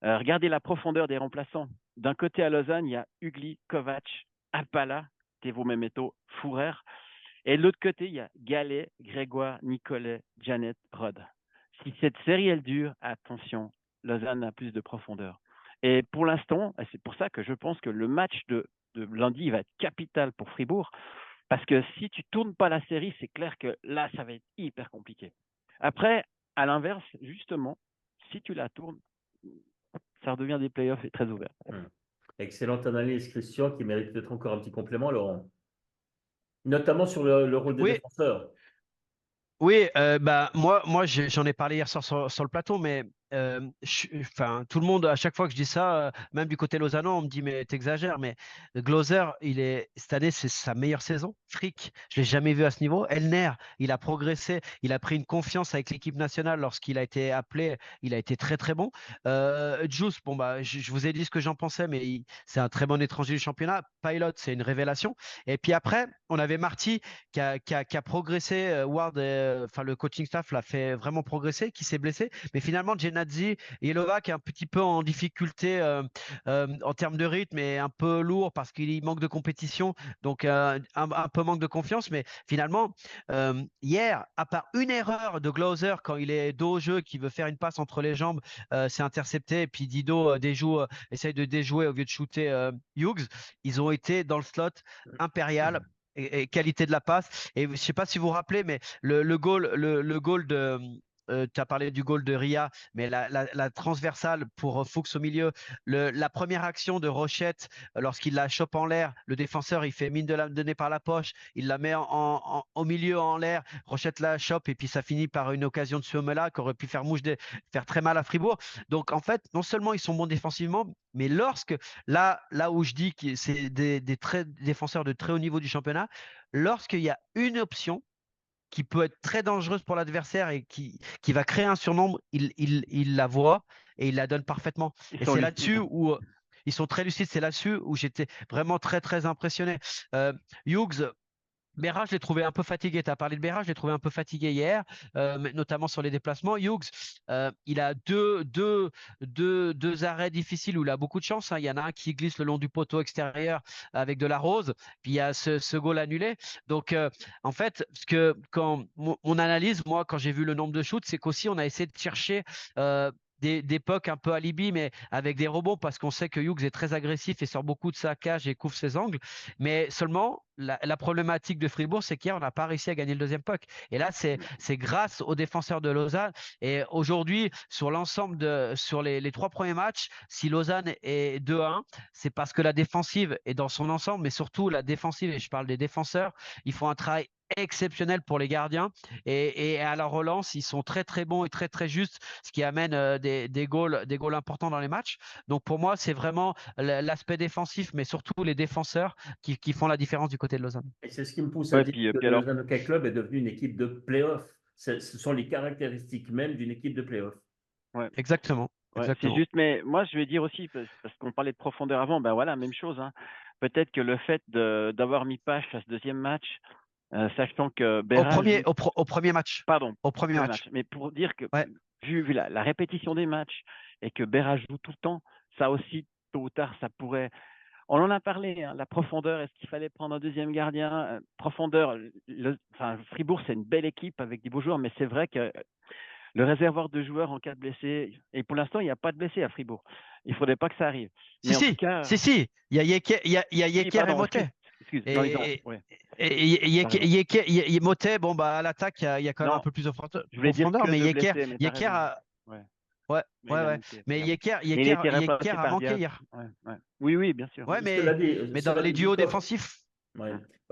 regardez la profondeur des remplaçants. D'un côté, à Lausanne, il y a Ugly, Kovac, Alpala, Thévo Memeto, Fourer. Et de l'autre côté, il y a Gallet, Grégoire, Nicolet, Janet, Rod. Si cette série, elle dure, attention, Lausanne a plus de profondeur. Et pour l'instant, c'est pour ça que je pense que le match de lundi va être capital pour Fribourg. Parce que si tu ne tournes pas la série, c'est clair que là, ça va être hyper compliqué. Après, à l'inverse, justement, si tu la tournes, ça redevient des playoffs et très ouvert. Excellente analyse, Christian, qui mérite peut-être encore un petit complément, Laurent. Notamment sur le rôle des défenseurs. Oui, moi j'en ai parlé hier soir sur le plateau, mais enfin, tout le monde, à chaque fois que je dis ça, même du côté lausannois, on me dit, mais t'exagères, mais Glauser, cette année, c'est sa meilleure saison. Frick, je l'ai jamais vu à ce niveau. Elner, il a progressé, il a pris une confiance avec l'équipe nationale lorsqu'il a été appelé, il a été très très bon. Juice, bon, je vous ai dit ce que j'en pensais, mais c'est un très bon étranger du championnat. Pilot, c'est une révélation. Et puis après, on avait Marty qui a progressé. Ward, enfin, le coaching staff l'a fait vraiment progresser, qui s'est blessé. Mais finalement, Genadzi, Jelova qui est un petit peu en difficulté en termes de rythme et un peu lourd parce qu'il manque de compétition, donc un peu manque de confiance. Mais finalement, hier, à part une erreur de Glauser quand il est dos au jeu, qui veut faire une passe entre les jambes, c'est intercepté. Et puis Dido essaye de déjouer au lieu de shooter Hughes. Ils ont été dans le slot impérial. Et qualité de la passe. Et je ne sais pas si vous vous rappelez, mais le goal de. Tu as parlé du goal de Ria, mais la transversale pour Fuchs au milieu, la première action de Rochette, lorsqu'il la chope en l'air, le défenseur, il fait mine de la donner par la poche, il la met au milieu en l'air, Rochette la chope, et puis ça finit par une occasion de Suomela qui aurait pu faire très mal à Fribourg. Donc, en fait, non seulement ils sont bons défensivement, mais là où je dis que c'est des défenseurs de très haut niveau du championnat, lorsqu'il y a une option qui peut être très dangereuse pour l'adversaire et qui va créer un surnombre, il la voit et il la donne parfaitement. Et c'est là-dessus où ils sont très lucides, c'est là-dessus où j'étais vraiment très, très impressionné. Hughes, Berra, je l'ai trouvé un peu fatigué. Tu as parlé de Berra, je l'ai trouvé un peu fatigué hier, notamment sur les déplacements. Hughes, il a deux arrêts difficiles où il a beaucoup de chance. Hein. Il y en a un qui glisse le long du poteau extérieur avec de la rose, puis il y a ce goal annulé. Donc, en fait, quand on analyse, moi, quand j'ai vu le nombre de shoots, c'est qu'aussi on a essayé de chercher des pucks un peu alibi, mais avec des rebonds, parce qu'on sait que Hughes est très agressif et sort beaucoup de sa cage et couvre ses angles. Mais seulement, la problématique de Fribourg, c'est qu'hier, on n'a pas réussi à gagner le deuxième puck. Et là, c'est grâce aux défenseurs de Lausanne. Et aujourd'hui, sur les 3 premiers matchs, si Lausanne est 2-1, c'est parce que la défensive est dans son ensemble, mais surtout la défensive, et je parle des défenseurs, ils font un travail exceptionnel pour les gardiens et à la relance ils sont très très bons et très très justes, ce qui amène des goals importants dans les matchs. Donc pour moi c'est vraiment l'aspect défensif, mais surtout les défenseurs qui font la différence du côté de Lausanne. Et c'est ce qui me pousse à dire que le alors, Lausanne Hockey Club est devenu une équipe de play-off. Ce sont les caractéristiques même d'une équipe de play-off. ouais. Exactement. Ouais, Exactement. c'est juste, mais moi je vais dire aussi, parce qu'on parlait de profondeur avant, ben voilà, même chose. Hein. Peut-être que le fait d'avoir mis Pache à ce deuxième match, sachant que Berra au premier match. Pardon, Au premier match. mais pour dire que Ouais. vu la répétition des matchs et que Berra joue tout le temps, ça aussi, tôt ou tard, ça pourrait. On en a parlé, hein, la profondeur, est-ce qu'il fallait prendre un deuxième gardien profondeur, enfin, Fribourg, c'est une belle équipe avec des beaux joueurs, mais c'est vrai que le réservoir de joueurs en cas de blessé, et pour l'instant, il n'y a pas de blessés à Fribourg. Il ne faudrait pas que ça arrive. Mais en tout cas, si. Il y a Yeker, et Motet. Excuse, Et Motet, bon, bah, à l'attaque, il y a quand même un peu plus de profondeur, mais Yeker mais Yeker a manqué hier. Oui, bien sûr. Ouais, mais dans les duos défensifs. Ouais.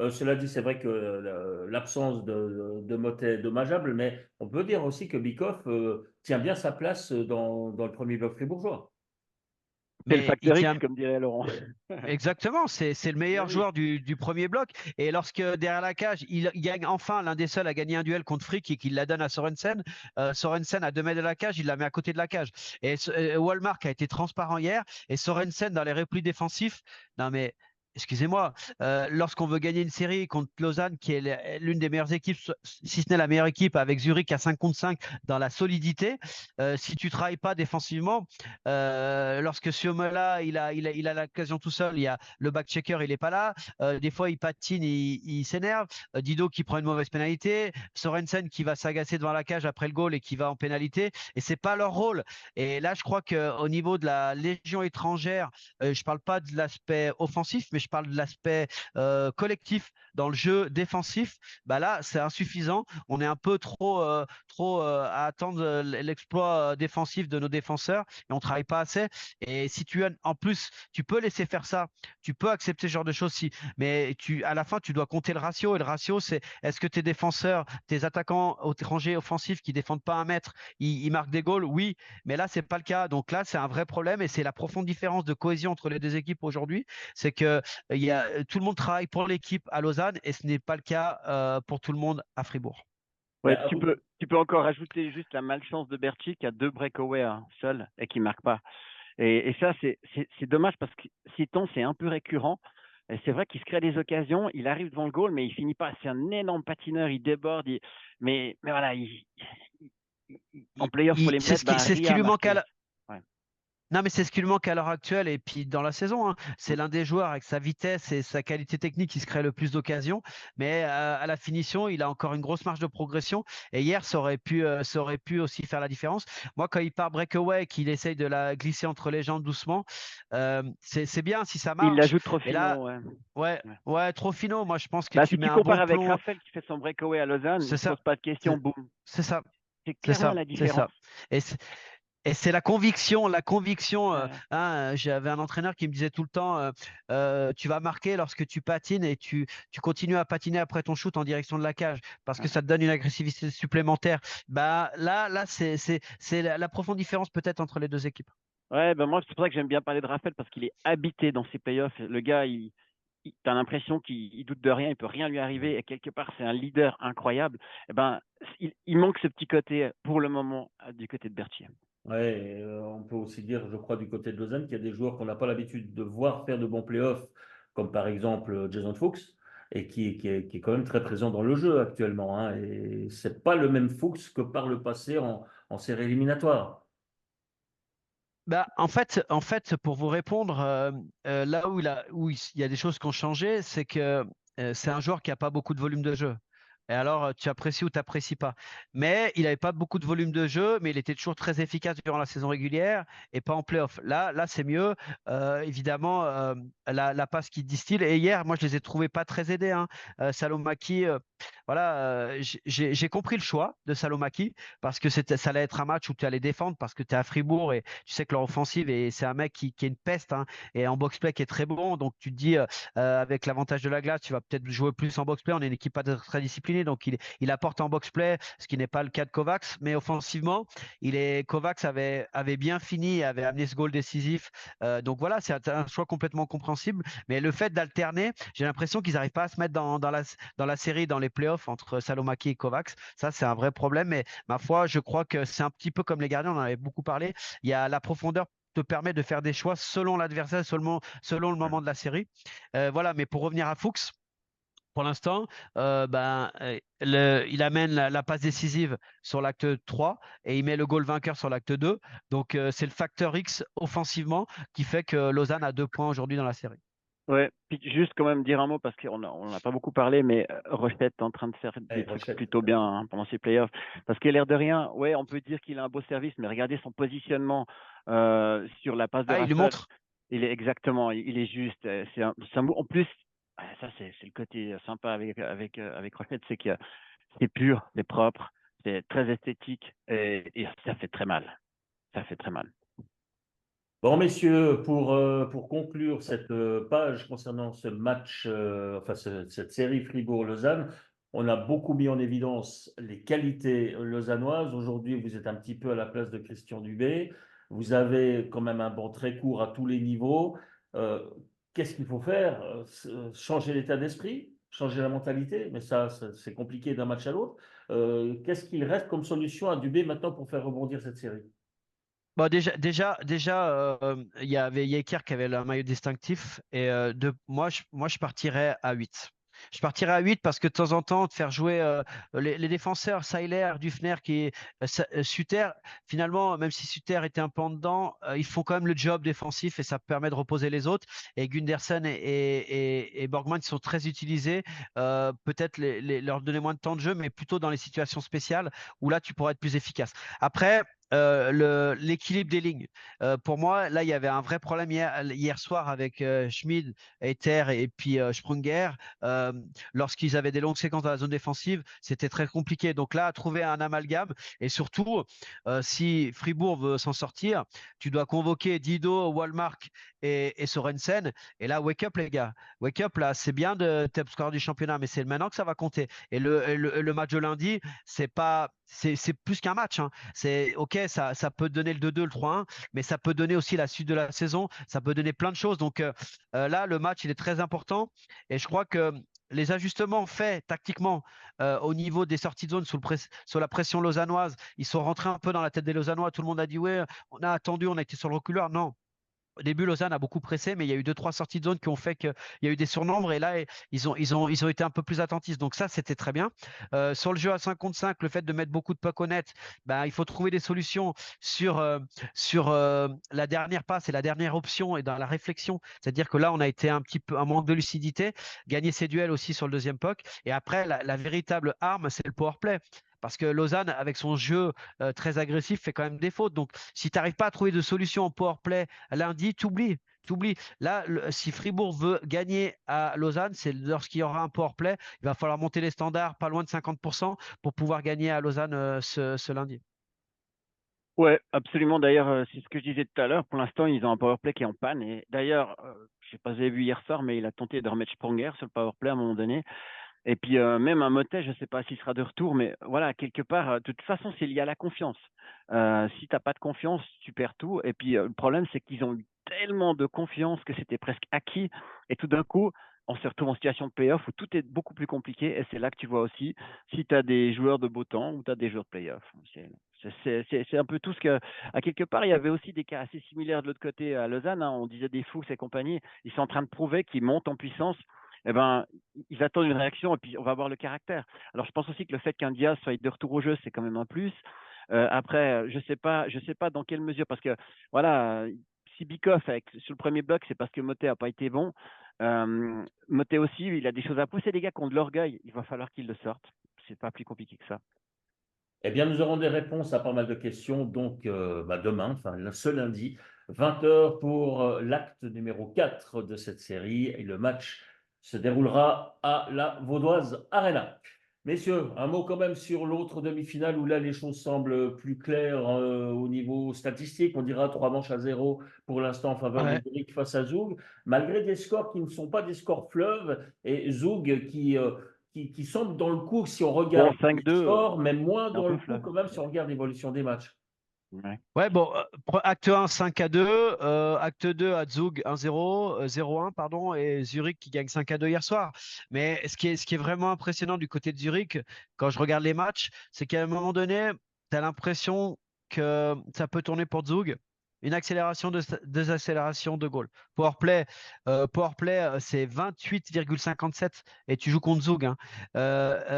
Cela dit, c'est vrai que l'absence de Motet est dommageable, mais on peut dire aussi que Bikoff tient bien sa place dans le premier bloc fribourgeois. C'est le facteur X, comme dirait Laurent. Exactement, c'est le meilleur joueur du premier bloc. Et lorsque derrière la cage, il gagne enfin, l'un des seuls à gagner un duel contre Frick et qu'il la donne à Sorensen. Sorensen à 2 mètres de la cage, il la met à côté de la cage. Et Wallmark a été transparent hier. Et Sorensen, dans les replis défensifs, non mais excusez-moi, lorsqu'on veut gagner une série contre Lausanne, qui est l'une des meilleures équipes, si ce n'est la meilleure équipe, avec Zurich à 5 contre 5 dans la solidité, si tu travailles pas défensivement, lorsque Suomela, il a l'occasion tout seul, il y a le back-checker, il est pas là, des fois il patine, il s'énerve, Dido qui prend une mauvaise pénalité, Sorensen qui va s'agacer devant la cage après le goal et qui va en pénalité, et c'est pas leur rôle. Et là, je crois qu'au niveau de la Légion étrangère, je parle pas de l'aspect offensif, mais je parle de l'aspect collectif dans le jeu défensif. Bah là, c'est insuffisant. On est un peu trop à attendre l'exploit défensif de nos défenseurs et on travaille pas assez. Et si tu as, en plus, tu peux laisser faire ça, tu peux accepter ce genre de choses, si, mais à la fin, tu dois compter le ratio. Et le ratio, c'est est-ce que tes défenseurs, tes attaquants étrangers offensifs qui défendent pas un mètre, ils marquent des goals? Oui, mais là, c'est pas le cas. Donc là, c'est un vrai problème et c'est la profonde différence de cohésion entre les deux équipes aujourd'hui. C'est que tout le monde travaille pour l'équipe à Lausanne et ce n'est pas le cas pour tout le monde à Fribourg. Ouais, Ben, tu peux encore ajouter juste la malchance de Berchi qui a 2 breakaways seul et qui marque pas. Et ça, c'est dommage parce que Citon, c'est un peu récurrent. Et c'est vrai qu'il se crée des occasions, il arrive devant le goal, mais il finit pas. C'est un énorme patineur, il déborde. Mais voilà, en playoff, faut les mettre, ben, C'est ce qui Ria a lui manque marqué. Ouais. Non, mais c'est ce qui lui manque à l'heure actuelle et puis dans la saison, hein. C'est l'un des joueurs avec sa vitesse et sa qualité technique qui se crée le plus d'occasions. Mais à la finition, il a encore une grosse marge de progression. Et hier, ça aurait pu aussi faire la différence. Moi, quand il part breakaway, qu'il essaye de la glisser entre les jambes doucement, c'est bien si ça Il marche. l'ajoute trop Mais là, finot, ouais. ouais, Ouais. ouais, trop finot. Moi, je pense que Bah, tu si mets tu un compares bon avec plomb. Raphaël qui fait son breakaway à Lausanne, il C'est se pose ça. pas de questions, C'est boum. c'est ça. C'est C'est clairement ça. la C'est différence. ça. Et et c'est la conviction. Ouais. J'avais un entraîneur qui me disait tout le temps, tu vas marquer lorsque tu patines et tu continues à patiner après ton shoot en direction de la cage parce que Ouais. ça te donne une agressivité supplémentaire. Bah là, c'est la profonde différence peut-être entre les deux équipes. Ouais, ben moi, c'est pour ça que j'aime bien parler de Raphaël parce qu'il est habité dans ses playoffs. Le gars, t'as l'impression qu'il doute de rien, il peut rien lui arriver et quelque part, c'est un leader incroyable. Eh ben, il manque ce petit côté pour le moment du côté de Berthier. ouais, on peut aussi dire, je crois, du côté de Lausanne, qu'il y a des joueurs qu'on n'a pas l'habitude de voir faire de bons playoffs, comme par exemple Jason Fuchs, et qui est quand même très présent dans le jeu actuellement, hein, et c'est pas le même Fuchs que par le passé en série éliminatoire. Bah, en fait, pour vous répondre, là où il y a des choses qui ont changé, c'est que c'est un joueur qui n'a pas beaucoup de volume de jeu. Et alors, tu apprécies ou tu n'apprécies pas. Mais il n'avait pas beaucoup de volume de jeu, mais il était toujours très efficace durant la saison régulière et pas en playoff. Là c'est mieux. Évidemment, la passe qui distille. Et hier, moi, je les ai trouvés pas très aidés, hein. Salomaki, voilà, j'ai compris le choix de Salomaki parce que ça allait être un match où tu allais défendre parce que tu es à Fribourg et tu sais que leur offensive, et c'est un mec qui est une peste, hein, et en box-play qui est très bon. Donc, tu te dis, avec l'avantage de la glace, tu vas peut-être jouer plus en box-play. On est une équipe pas très disciplinée, donc il apporte en box-play, ce qui n'est pas le cas de Kovacs. Mais offensivement, Kovacs avait bien fini, avait amené ce goal décisif. Donc voilà, c'est un choix complètement compréhensible. Mais le fait d'alterner, j'ai l'impression qu'ils n'arrivent pas à se mettre dans la série, dans les playoffs entre Salomaki et Kovacs. Ça, c'est un vrai problème. Mais ma foi, je crois que c'est un petit peu comme les gardiens, on en avait beaucoup parlé. Il y a la profondeur te permet de faire des choix selon l'adversaire, selon le moment de la série. Voilà, mais pour revenir à Fuchs, pour l'instant, il amène la passe décisive sur l'acte 3 et il met le goal vainqueur sur l'acte 2. Donc, c'est le facteur X offensivement qui fait que Lausanne a 2 points aujourd'hui dans la série. Ouais, puis juste quand même dire un mot parce on n'a pas beaucoup parlé, mais Rochette est en train de faire des Allez, trucs Rochette. plutôt bien pendant ses playoffs. Parce qu'il a l'air de rien, ouais, on peut dire qu'il a un beau service, mais regardez son positionnement sur la passe de Ah, il lui Raffel. montre. Il est exactement, il est juste. En plus, ça c'est le côté sympa avec Rochette, c'est que c'est pur, c'est propre, c'est très esthétique et ça fait très mal. Ça fait très mal. Bon, messieurs, pour conclure cette page concernant ce match, enfin cette série Fribourg-Lausanne, on a beaucoup mis en évidence les qualités lausannoises. Aujourd'hui, vous êtes un petit peu à la place de Christian Dubé. Vous avez quand même un banc très court à tous les niveaux. Euh, Qu'est-ce qu'il faut faire? Changer l'état d'esprit, changer la mentalité, mais ça, c'est compliqué d'un match à l'autre. Qu'est-ce qu'il reste comme solution à Dubé maintenant pour faire rebondir cette série? Bon, il y avait Yeker qui avait le maillot distinctif et moi, je partirais à 8. Je partirais à 8 parce que de temps en temps, de faire jouer les défenseurs, Seiler, Dufner, Suter, finalement, même si Suter était un peu en dedans, ils font quand même le job défensif et ça permet de reposer les autres. Et Gunderson et Borgman, ils sont très utilisés. Peut-être leur donner moins de temps de jeu, mais plutôt dans les situations spéciales où là, tu pourrais être plus efficace. Après, l'équilibre des lignes. Pour moi, là, il y avait un vrai problème hier soir avec Schmid, Ether et puis Sprunger. Euh, Lorsqu'ils avaient des longues séquences dans la zone défensive, c'était très compliqué. Donc là, trouver un amalgame et surtout, si Fribourg veut s'en sortir, tu dois convoquer Dido, Wallmark et Sorensen. Et là, wake up, les gars. Wake up, là, c'est bien de top score du championnat, mais c'est maintenant que ça va compter. Et le match de lundi, c'est plus qu'un match, hein. C'est OK, ça peut donner le 2-2, le 3-1, mais ça peut donner aussi la suite de la saison. Ça peut donner plein de choses. Donc là, le match, il est très important. Et je crois que les ajustements faits tactiquement au niveau des sorties de zone sous la pression lausannoise, ils sont rentrés un peu dans la tête des Lausannois. Tout le monde a dit, ouais, on a attendu, on a été sur le reculoir. Non, au début, Lausanne a beaucoup pressé, mais il y a eu deux, trois sorties de zone qui ont fait qu'il y a eu des surnombres et là, ils ont été un peu plus attentifs. Donc ça, c'était très bien. Sur le jeu à 5 contre 5, le fait de mettre beaucoup de puck au net, ben, il faut trouver des solutions sur la dernière passe et la dernière option et dans la réflexion. C'est-à-dire que là, on a été un petit peu un manque de lucidité, gagner ses duels aussi sur le deuxième puck. Et après, la véritable arme, c'est le power play. Parce que Lausanne, avec son jeu très agressif, fait quand même des fautes. Donc, si tu n'arrives pas à trouver de solution en power play lundi, t'oublies. T'oublies. Là, si Fribourg veut gagner à Lausanne, c'est lorsqu'il y aura un power play. Il va falloir monter les standards pas loin de 50% pour pouvoir gagner à Lausanne ce lundi. Ouais, absolument. D'ailleurs, c'est ce que je disais tout à l'heure. Pour l'instant, ils ont un powerplay qui est en panne. Et d'ailleurs, je sais pas si vous avez vu hier soir, mais il a tenté de remettre Sprunger sur le powerplay à un moment donné. Et puis même un Motet, je ne sais pas s'il sera de retour, mais voilà, quelque part, de toute façon, c'est lié à la confiance. Si tu n'as pas de confiance, tu perds tout. Et puis le problème, c'est qu'ils ont eu tellement de confiance que c'était presque acquis. Et tout d'un coup, on se retrouve en situation de playoff où tout est beaucoup plus compliqué. Et c'est là que tu vois aussi si tu as des joueurs de beau temps ou tu as des joueurs de playoff. C'est un peu tout ce que. À quelque part, il y avait aussi des cas assez similaires de l'autre côté à Lausanne, hein. On disait des fous, ces compagnies. Ils sont en train de prouver qu'ils montent en puissance. Eh ben, ils attendent une réaction et puis on va voir le caractère. Alors je pense aussi que le fait qu'un Diaz soit de retour au jeu, c'est quand même un plus. Après, je sais pas dans quelle mesure, parce que voilà, si Bikoff sur le premier bloc, c'est parce que Motet a pas été bon. Motet aussi, il a des choses à pousser, les gars qui ont de l'orgueil. Il va falloir qu'ils le sortent. C'est pas plus compliqué que ça. Eh bien, nous aurons des réponses à pas mal de questions, donc demain, enfin ce lundi, 20 heures pour l'acte numéro 4 de cette série. Et le match se déroulera à la Vaudoise Arena. Messieurs, un mot quand même sur l'autre demi-finale où là les choses semblent plus claires au niveau statistique. On dira 3 manches à 0 pour l'instant en faveur de Ouais. Zurich face à Zug, malgré des scores qui ne sont pas des scores fleuves et Zug qui semble dans le coup si on Bon, regarde les 5-2, scores, mais moins c'est un dans peu le coup fleuve. quand même si on regarde l'évolution des matchs. Ouais. Ouais, bon, acte 1, 5-2, acte 2 à Zug 1-0, 0-1, pardon, et Zurich qui gagne 5-2 hier soir. Mais ce qui est vraiment impressionnant du côté de Zurich, quand je regarde les matchs, c'est qu'à un moment donné, tu as l'impression que ça peut tourner pour Zug. Une accélération, deux accélérations, deux goals. Powerplay, c'est 28,57 et tu joues contre Zug, hein.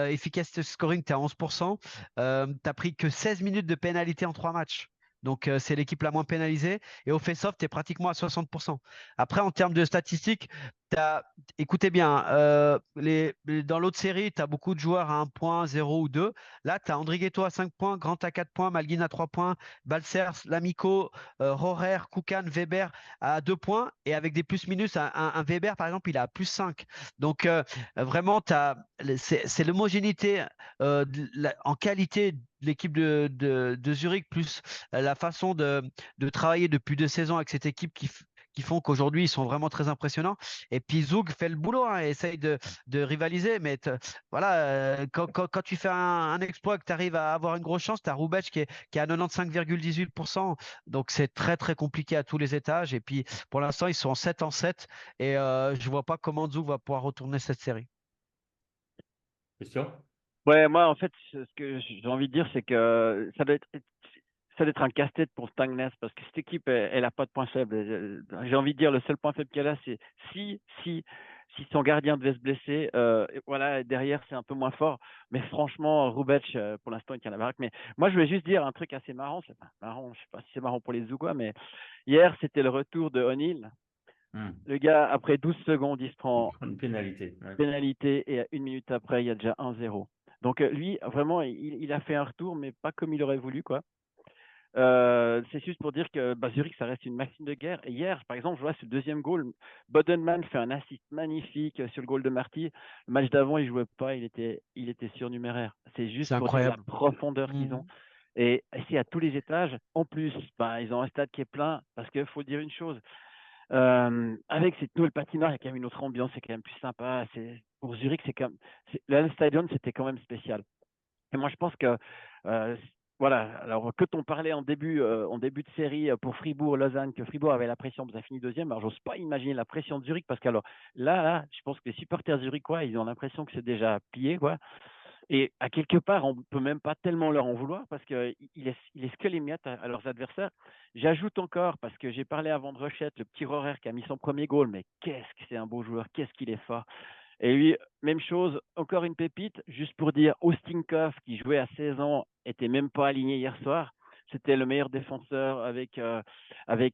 Efficacité scoring, tu es à 11%. Tu n'as pris que 16 minutes de pénalité en 3 matchs. Donc, c'est l'équipe la moins pénalisée. Et au face-off, tu es pratiquement à 60%. Après, en termes de statistiques, écoutez bien, dans l'autre série, tu as beaucoup de joueurs à 1 point, 0 ou 2. Là, tu as André Gueto à 5 points, Grant à 4 points, Malguin à 3 points, Balcers, Lamico, Rohrer, Koukan, Weber à 2 points. Et avec des plus-minus, un Weber, par exemple, il a plus 5. Donc, vraiment, c'est l'homogénéité en qualité de l'équipe de Zurich, plus la façon de travailler depuis 2 saisons avec cette équipe qui font qu'aujourd'hui, ils sont vraiment très impressionnants. Et puis Zug fait le boulot, hein, et essaye de rivaliser. Mais voilà, quand tu fais un exploit, que tu arrives à avoir une grosse chance, tu as Roubaix qui est à 95,18%. Donc c'est très, très compliqué à tous les étages. Et puis pour l'instant, ils sont en 7 en 7. Et je vois pas comment Zug va pouvoir retourner cette série. Question? Ouais, moi, en fait, ce que j'ai envie de dire, c'est que ça doit être. ça doit être un casse-tête pour Stangnes parce que cette équipe, elle a pas de point faible. J'ai envie de dire, le seul point faible qu'elle a, c'est si son gardien devait se blesser, voilà, derrière, c'est un peu moins fort. Mais franchement, Rubec, pour l'instant, il tient la baraque. Mais moi, je voulais juste dire un truc assez marrant. C'est pas marrant, je sais pas si c'est marrant pour les Zougois, mais hier, c'était le retour de O'Neill. Le gars, après 12 secondes, il se prend Une pénalité. Ouais. pénalité et 1 minute après, il y a déjà 1-0. Donc lui, vraiment, il a fait un retour, mais pas comme il aurait voulu, quoi. C'est juste pour dire que Zurich, ça reste une machine de guerre. Et hier, par exemple, je vois ce deuxième goal, Bodenman fait un assist magnifique sur le goal de Marty. Le match d'avant, il jouait pas, il était surnuméraire. C'est juste C'est pour dire la incroyable. profondeur qu'ils ont. Et c'est à tous les étages. En plus, ils ont un stade qui est plein, parce qu'il faut dire une chose. Avec cette nouvelle patinoire, il y a quand même une autre ambiance, c'est quand même plus sympa. Pour Zurich, le Stadion, c'était quand même spécial. Et moi, je pense que voilà. Alors, quand on parlait en début de série pour Fribourg-Lausanne, que Fribourg avait la pression, ça a fini deuxième. Alors, j'ose pas imaginer la pression de Zurich parce que là, je pense que les supporters zurichois, ils ont l'impression que c'est déjà plié, quoi. Et à quelque part, on peut même pas tellement leur en vouloir parce qu'ils laissent que les miettes à leurs adversaires. J'ajoute encore, parce que j'ai parlé avant de Rochette, le petit Rohrer qui a mis son premier goal, mais qu'est-ce que c'est un beau joueur, qu'est-ce qu'il est fort. Et lui, même chose, encore une pépite, juste pour dire, Ostinkov, qui jouait à 16 ans, était même pas aligné hier soir. C'était le meilleur défenseur avec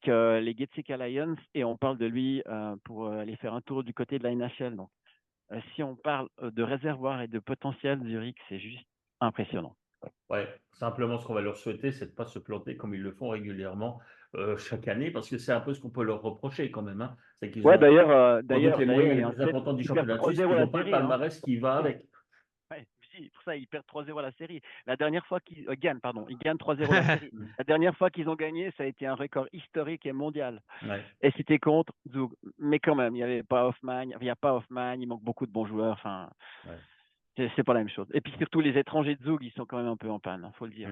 les Getsika Lions, et on parle de lui pour aller faire un tour du côté de la NHL. Donc, si on parle de réservoir et de potentiel, Zurich, c'est juste impressionnant. Ouais, simplement ce qu'on va leur souhaiter, c'est de ne pas se planter comme ils le font régulièrement chaque année, parce que c'est un peu ce qu'on peut leur reprocher quand même. Hein. C'est qu'ils ont sans doute les moyens les plus importants du ils perdent championnat suisse, 3-0 ils la n'ont pas le série. Hein. palmarès qui va avec. Ouais, si, pour ça, ils perdent 3-0 la série. La dernière fois qu'ils gagnent, pardon, ils gagnent 3-0 la série. La dernière fois qu'ils ont gagné, ça a été un record historique et mondial. Ouais. Et c'était contre Zug. Mais quand même, il n'y a pas Hoffman, il manque beaucoup de bons joueurs. Enfin, Ouais. c'est pas la même chose. Et puis surtout, les étrangers de Zug, ils sont quand même un peu en panne, faut le dire.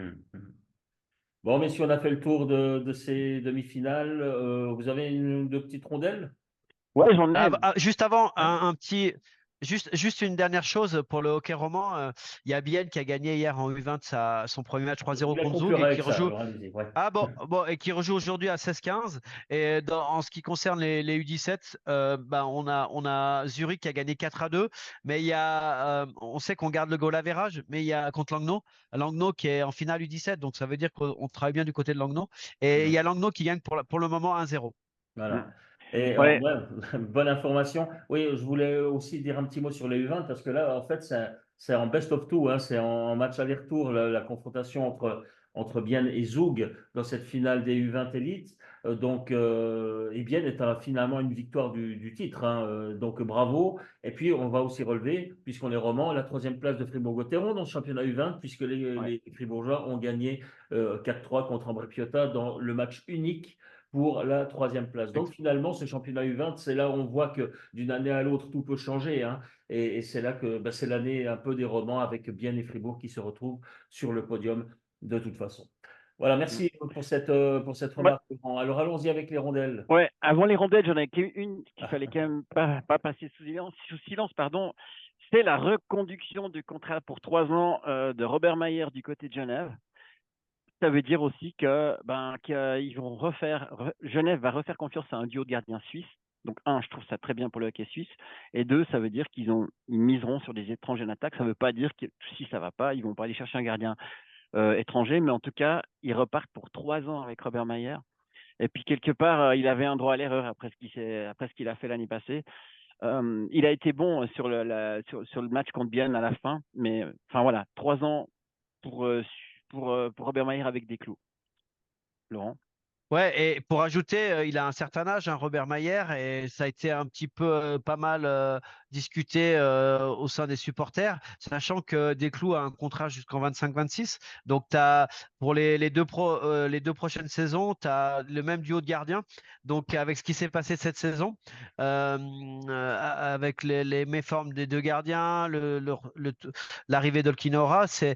Bon, messieurs, on a fait le tour de ces demi-finales. Vous avez deux petites rondelles? Ouais, j'en ai. Juste avant, juste une dernière chose pour le hockey roman. Il y a Bienne qui a gagné hier en U20 son premier match 3-0 contre Zug et qui rejoue. Ouais. Ah bon, et qui rejoue aujourd'hui à 16-15. Et en ce qui concerne les U17, on a Zurich qui a gagné 4-2. Mais on sait qu'on garde le goal average, mais il y a contre Langnau qui est en finale U17. Donc ça veut dire qu'on travaille bien du côté de Langnau. Et il y a Langnau qui gagne pour le moment 1-0. Voilà. Et Ouais. bonne information. Oui, je voulais aussi dire un petit mot sur les U20 parce que là, en fait, c'est en best of two. Hein, c'est en match aller-retour la confrontation entre Bienne et Zug dans cette finale des U20 élites. Et Bienne est finalement une victoire du titre. Hein, donc bravo. Et puis, on va aussi relever, puisqu'on est roman, la troisième place de Fribourg-Gotteron dans le championnat U20, puisque les Fribourgeois ont gagné 4-3 contre Ambri Piotta dans le match unique pour la troisième place. Donc finalement, ce championnat U20, c'est là où on voit que d'une année à l'autre, tout peut changer. Hein. Et c'est là que c'est l'année un peu des romans avec Bienne et Fribourg qui se retrouvent sur le podium de toute façon. Voilà, merci pour cette remarque. Alors allons-y avec les rondelles. Ouais, avant les rondelles, j'en ai une qu'il fallait quand même pas passer sous silence, pardon. C'est la reconduction du contrat pour 3 ans de Robert Mayer du côté de Genève. Ça veut dire aussi qu'ils vont Genève va refaire confiance à un duo de gardiens suisses. Donc, je trouve ça très bien pour le hockey suisse. Et deux, ça veut dire ils miseront sur des étrangers en attaque. Ça ne veut pas dire que si ça ne va pas, ils ne vont pas aller chercher un gardien étranger. Mais en tout cas, ils repartent pour 3 ans avec Robert Mayer. Et puis, quelque part, il avait un droit à l'erreur après ce qu'il a fait l'année passée. Il a été bon sur le match contre Bienne à la fin. Mais enfin, voilà, 3 ans pour Robert Mayer avec des clous. Laurent? Ouais, et pour ajouter, il a un certain âge, hein, Robert Mayer, et ça a été un petit peu pas mal discuté au sein des supporters, sachant que Desclous a un contrat jusqu'en 25-26. Donc, pour les deux prochaines saisons, tu as le même duo de gardiens. Donc, avec ce qui s'est passé cette saison, avec les méformes des deux gardiens, l'arrivée d'Olkinora, c'est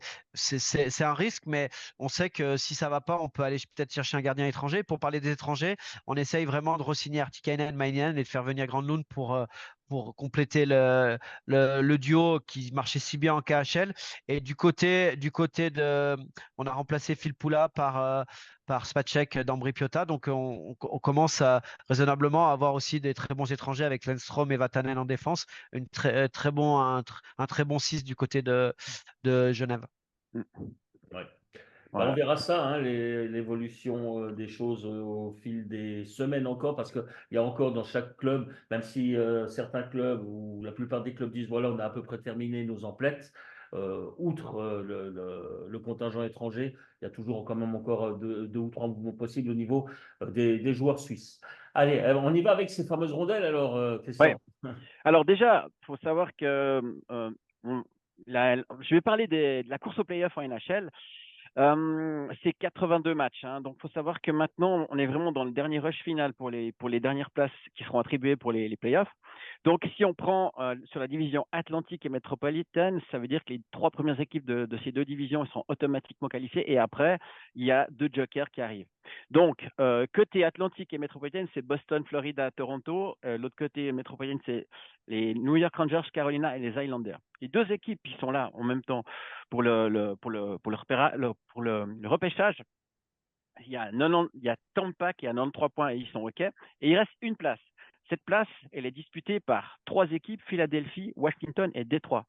un risque, mais on sait que si ça va pas, on peut aller peut-être chercher un gardien étranger. Pour parler des étrangers, on essaye vraiment de re-signer Artikainen, Mainen et de faire venir Granlund pour compléter le duo qui marchait si bien en KHL. Et du côté on a remplacé Phil Poula par Spacek d'Ambri Piotta. Donc, on commence raisonnablement à avoir aussi des très bons étrangers avec Lennström et Vatanen en défense. Un très bon 6 du côté de Genève. Ouais. Bah, on Voilà. verra ça, hein, l'évolution des choses au fil des semaines encore, parce qu'il y a encore dans chaque club, même si certains clubs ou la plupart des clubs disent voilà, on a à peu près terminé nos emplettes, outre le contingent étranger, il y a toujours quand même encore deux ou trois mouvements possibles au niveau des joueurs suisses. Allez, on y va avec ces fameuses rondelles alors, Ouais. Christian. Alors déjà, il faut savoir que on- je vais parler de la course au playoff en NHL. C'est 82 matchs, hein. Donc, il faut savoir que maintenant, on est vraiment dans le dernier rush final pour les dernières places qui seront attribuées pour les playoffs. Donc, si on prend sur la division Atlantique et métropolitaine, ça veut dire que les trois premières équipes de ces deux divisions sont automatiquement qualifiées. Et après, il y a deux jokers qui arrivent. Donc, côté Atlantique et métropolitaine, c'est Boston, Florida, Toronto. L'autre côté métropolitaine, c'est les New York Rangers, Carolina et les Islanders. Les deux équipes qui sont là en même temps pour le repêchage, il y a Tampa qui a 93 points et ils sont OK. Et il reste une place. Cette place, elle est disputée par trois équipes, Philadelphie, Washington et Détroit.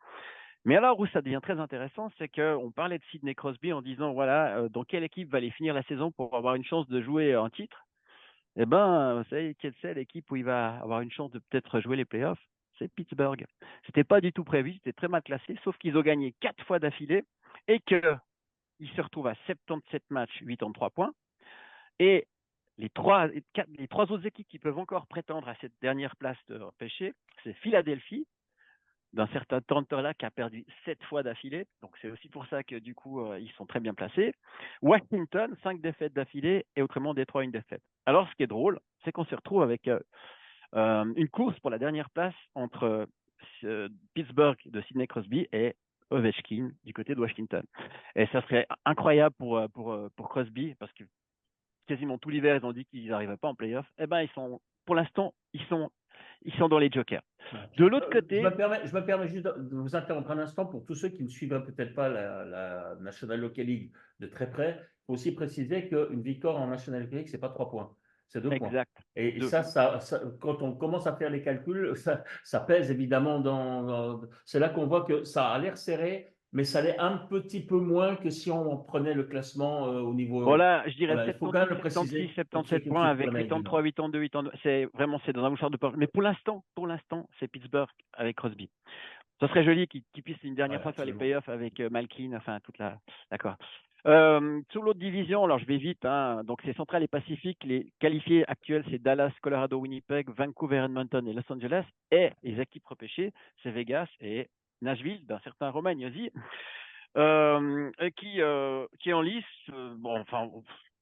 Mais alors où ça devient très intéressant, c'est qu'on parlait de Sidney Crosby en disant, voilà, dans quelle équipe va aller finir la saison pour avoir une chance de jouer un titre? Eh bien, vous savez, quelle c'est l'équipe où il va avoir une chance de peut-être jouer les playoffs? C'est Pittsburgh. C'était pas du tout prévu, c'était très mal classé, sauf qu'ils ont gagné 4 fois d'affilée et qu'ils se retrouvent à 77 matchs, 83 points. Et les trois autres équipes qui peuvent encore prétendre à cette dernière place de repêcher, c'est Philadelphie, d'un certain Tantola qui a perdu 7 fois d'affilée. Donc, c'est aussi pour ça que du coup, ils sont très bien placés. Washington, 5 défaites d'affilée et autrement Détroit, une défaite. Alors, ce qui est drôle, c'est qu'on se retrouve avec une course pour la dernière place entre Pittsburgh de Sidney Crosby et Ovechkin du côté de Washington. Et ça serait incroyable pour Crosby parce que quasiment tout l'hiver, ils ont dit qu'ils n'arrivaient pas en playoff. Eh ben, pour l'instant, ils sont dans les jokers. De l'autre côté, Je me permets juste de vous interrompre un instant pour tous ceux qui ne suivraient peut-être pas la National Hockey League de très près. Il faut aussi préciser qu'une victoire en National Hockey League, ce n'est pas 3 points, c'est 2 points. exact. Et De, quand on commence à faire les calculs, ça pèse évidemment c'est là qu'on voit que ça a l'air serré, mais ça l'est un petit peu moins que si on prenait le classement au niveau. voilà, je dirais Voilà, il faut quand 76, même le 76, préciser pour ceux 77 qui ne points suivent pas avec l'Amérique du 83, Nord. 82, 82. C'est dans un mouchoir de poche. Mais pour l'instant, c'est Pittsburgh avec Crosby. Ça serait joli qu'ils puissent une Ouais, dernière fois faire les absolument. playoffs avec Malkin, enfin toute la. D'accord. Sur l'autre division, alors je vais vite, hein, donc c'est Central et Pacifique. Les qualifiés actuels, c'est Dallas, Colorado, Winnipeg, Vancouver, Edmonton et Los Angeles. Et les équipes repêchées, c'est Vegas et Nashville, d'un certain Romagnosi, qui est en lice. Bon, enfin,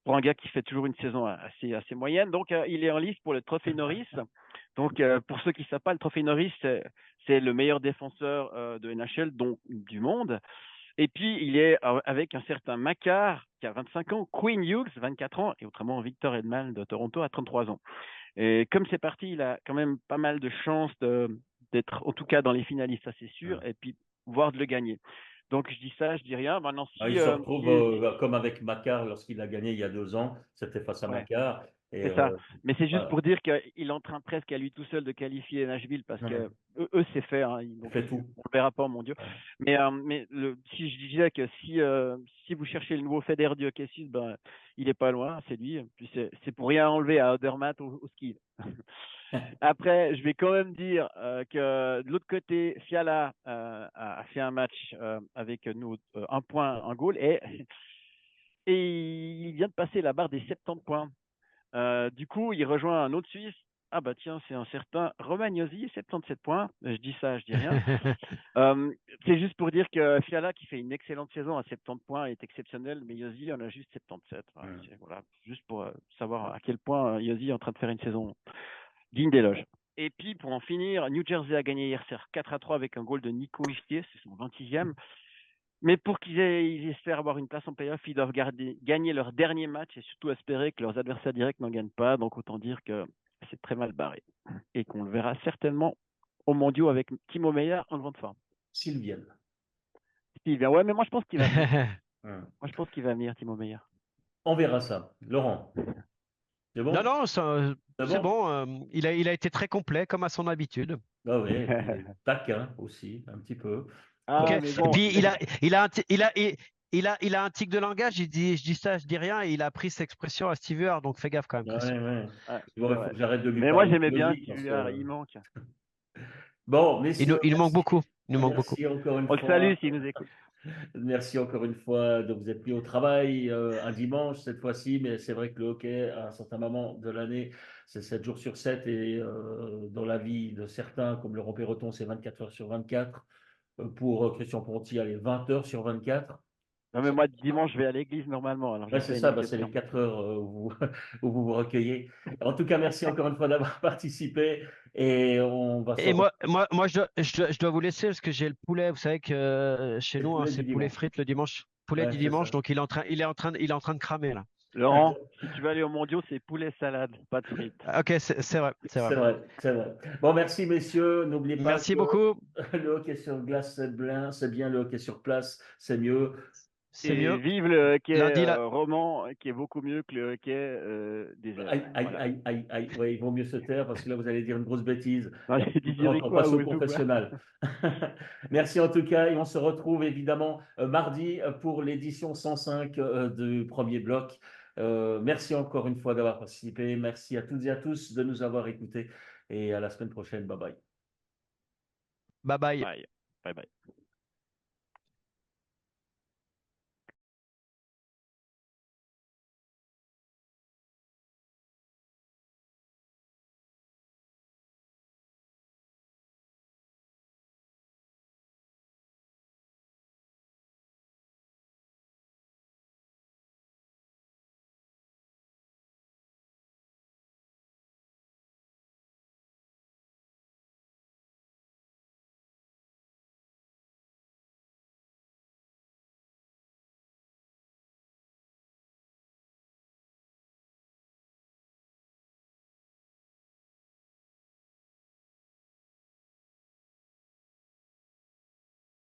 pour un gars qui fait toujours une saison assez moyenne, donc il est en lice pour le Trophée Norris. Donc, pour ceux qui ne savent pas, le Trophée Norris, c'est le meilleur défenseur de NHL, donc du monde. Et puis, il est avec un certain Makar, qui a 25 ans, Quinn Hughes, 24 ans, et autrement Victor Edman de Toronto à 33 ans. Et comme c'est parti, il a quand même pas mal de chances d'être, en tout cas, dans les finalistes, ça c'est sûr, et puis voire de le gagner. Donc, je dis ça, je dis rien. Maintenant, Ah, si il se retrouve il comme avec Makar lorsqu'il a gagné il y a 2 ans, c'était face à ouais, Makar. Et c'est ça. Mais c'est juste voilà. pour dire qu'il est en train presque à lui tout seul de qualifier Nashville parce Ouais, que eux c'est fait, hein, il donc fait tout. on le verra pas, mon Dieu. Ouais. Mais si je disais que si vous cherchez le nouveau Federer du hockey suisse, ben il est pas loin, c'est lui. Puis c'est pour rien enlever à Odermatt au ski. Après, je vais quand même dire que de l'autre côté, Fiala a fait un match avec nous, un point, un goal, et il vient de passer la barre des 70 points. Du coup, il rejoint un autre Suisse. Ah bah tiens, c'est un certain Romagnosi, 77 points. Je dis ça, je dis rien. C'est juste pour dire que Fiala, qui fait une excellente saison à 70 points, est exceptionnel, mais Yosi en a juste 77. Voilà, voilà, juste pour savoir à quel point Yosi est en train de faire une saison digne d'éloge. Et puis, pour en finir, New Jersey a gagné hier soir 4-3 avec un goal de Nico Hischier, c'est son 26e. Mais pour ils espèrent avoir une place en playoff, ils doivent gagner leur dernier match et surtout espérer que leurs adversaires directs n'en gagnent pas. Donc, autant dire que c'est très mal barré et qu'on le verra certainement aux mondiaux avec Timo Meyer en grande forme. S'ils viennent. Sylvain, ouais, mais moi je pense qu'il va venir. Hum. Moi je pense qu'il va venir, Timo Meyer. On verra ça. Laurent, c'est bon? Non, non, C'est c'est bon? bon. Il a été très complet, comme à son habitude. Ah oui, et puis taquin aussi, un petit peu. Ok. Ah, Bon, mais Et bon, puis il a un tic de langage. Je dis ça, je dis rien. Et il a pris cette expression à Steve Huard, donc fais gaffe quand même, ouais, Christian. ouais. ouais, Bon, c'est il faut vrai. que j'arrête de lui Mais moi parler j'aimais bien biologique parce Steve, que... il manque. Bon, messieurs, Il nous manque merci. beaucoup. Il nous manque beaucoup. Merci encore une On le salue fois. s'il nous écoute. Merci encore une fois de vous être mis au travail un dimanche cette fois-ci, mais c'est vrai que le hockey, à un certain moment de l'année, c'est 7 jours sur 7 et dans la vie de certains, comme Laurent Perroton, c'est 24 heures sur 24. Pour Christian Ponty, allez, 20 heures sur 24. Non, mais moi dimanche je vais à l'église normalement, alors Ouais, j'ai c'est pas une ça, bah, c'est les exception. 4 heures où vous vous recueillez. En tout cas, merci encore une fois d'avoir participé et on va se Et retrouver je dois vous laisser parce que j'ai le poulet. Vous savez que chez le nous, hein, poulet c'est du poulet dimanche. frites le dimanche. Poulet Ouais, du c'est dimanche, ça. donc il est en train de cramer là. Laurent, si tu veux aller aux mondiaux, c'est poulet salade, pas de frites. Ok, c'est vrai, c'est vrai. C'est vrai, c'est vrai. Bon, merci messieurs. N'oubliez pas Merci que beaucoup. le hockey sur glace, c'est bien, le hockey sur place, c'est mieux. C'est Et mieux. vive le hockey Lundi là. roman, qui est beaucoup mieux que le hockey désert. Aïe, aïe, Voilà. aïe, aïe, aïe. Ouais, il vaut mieux se taire parce que là, vous allez dire une grosse bêtise Non, et j'ai dit quand direz on quoi, passe au ou quoi. confessionnal. Merci en tout cas et on se retrouve évidemment mardi pour l'édition 105 du premier bloc. Merci encore une fois d'avoir participé. Merci à toutes et à tous de nous avoir écoutés et à la semaine prochaine. Bye bye. Bye bye. Bye. Bye bye.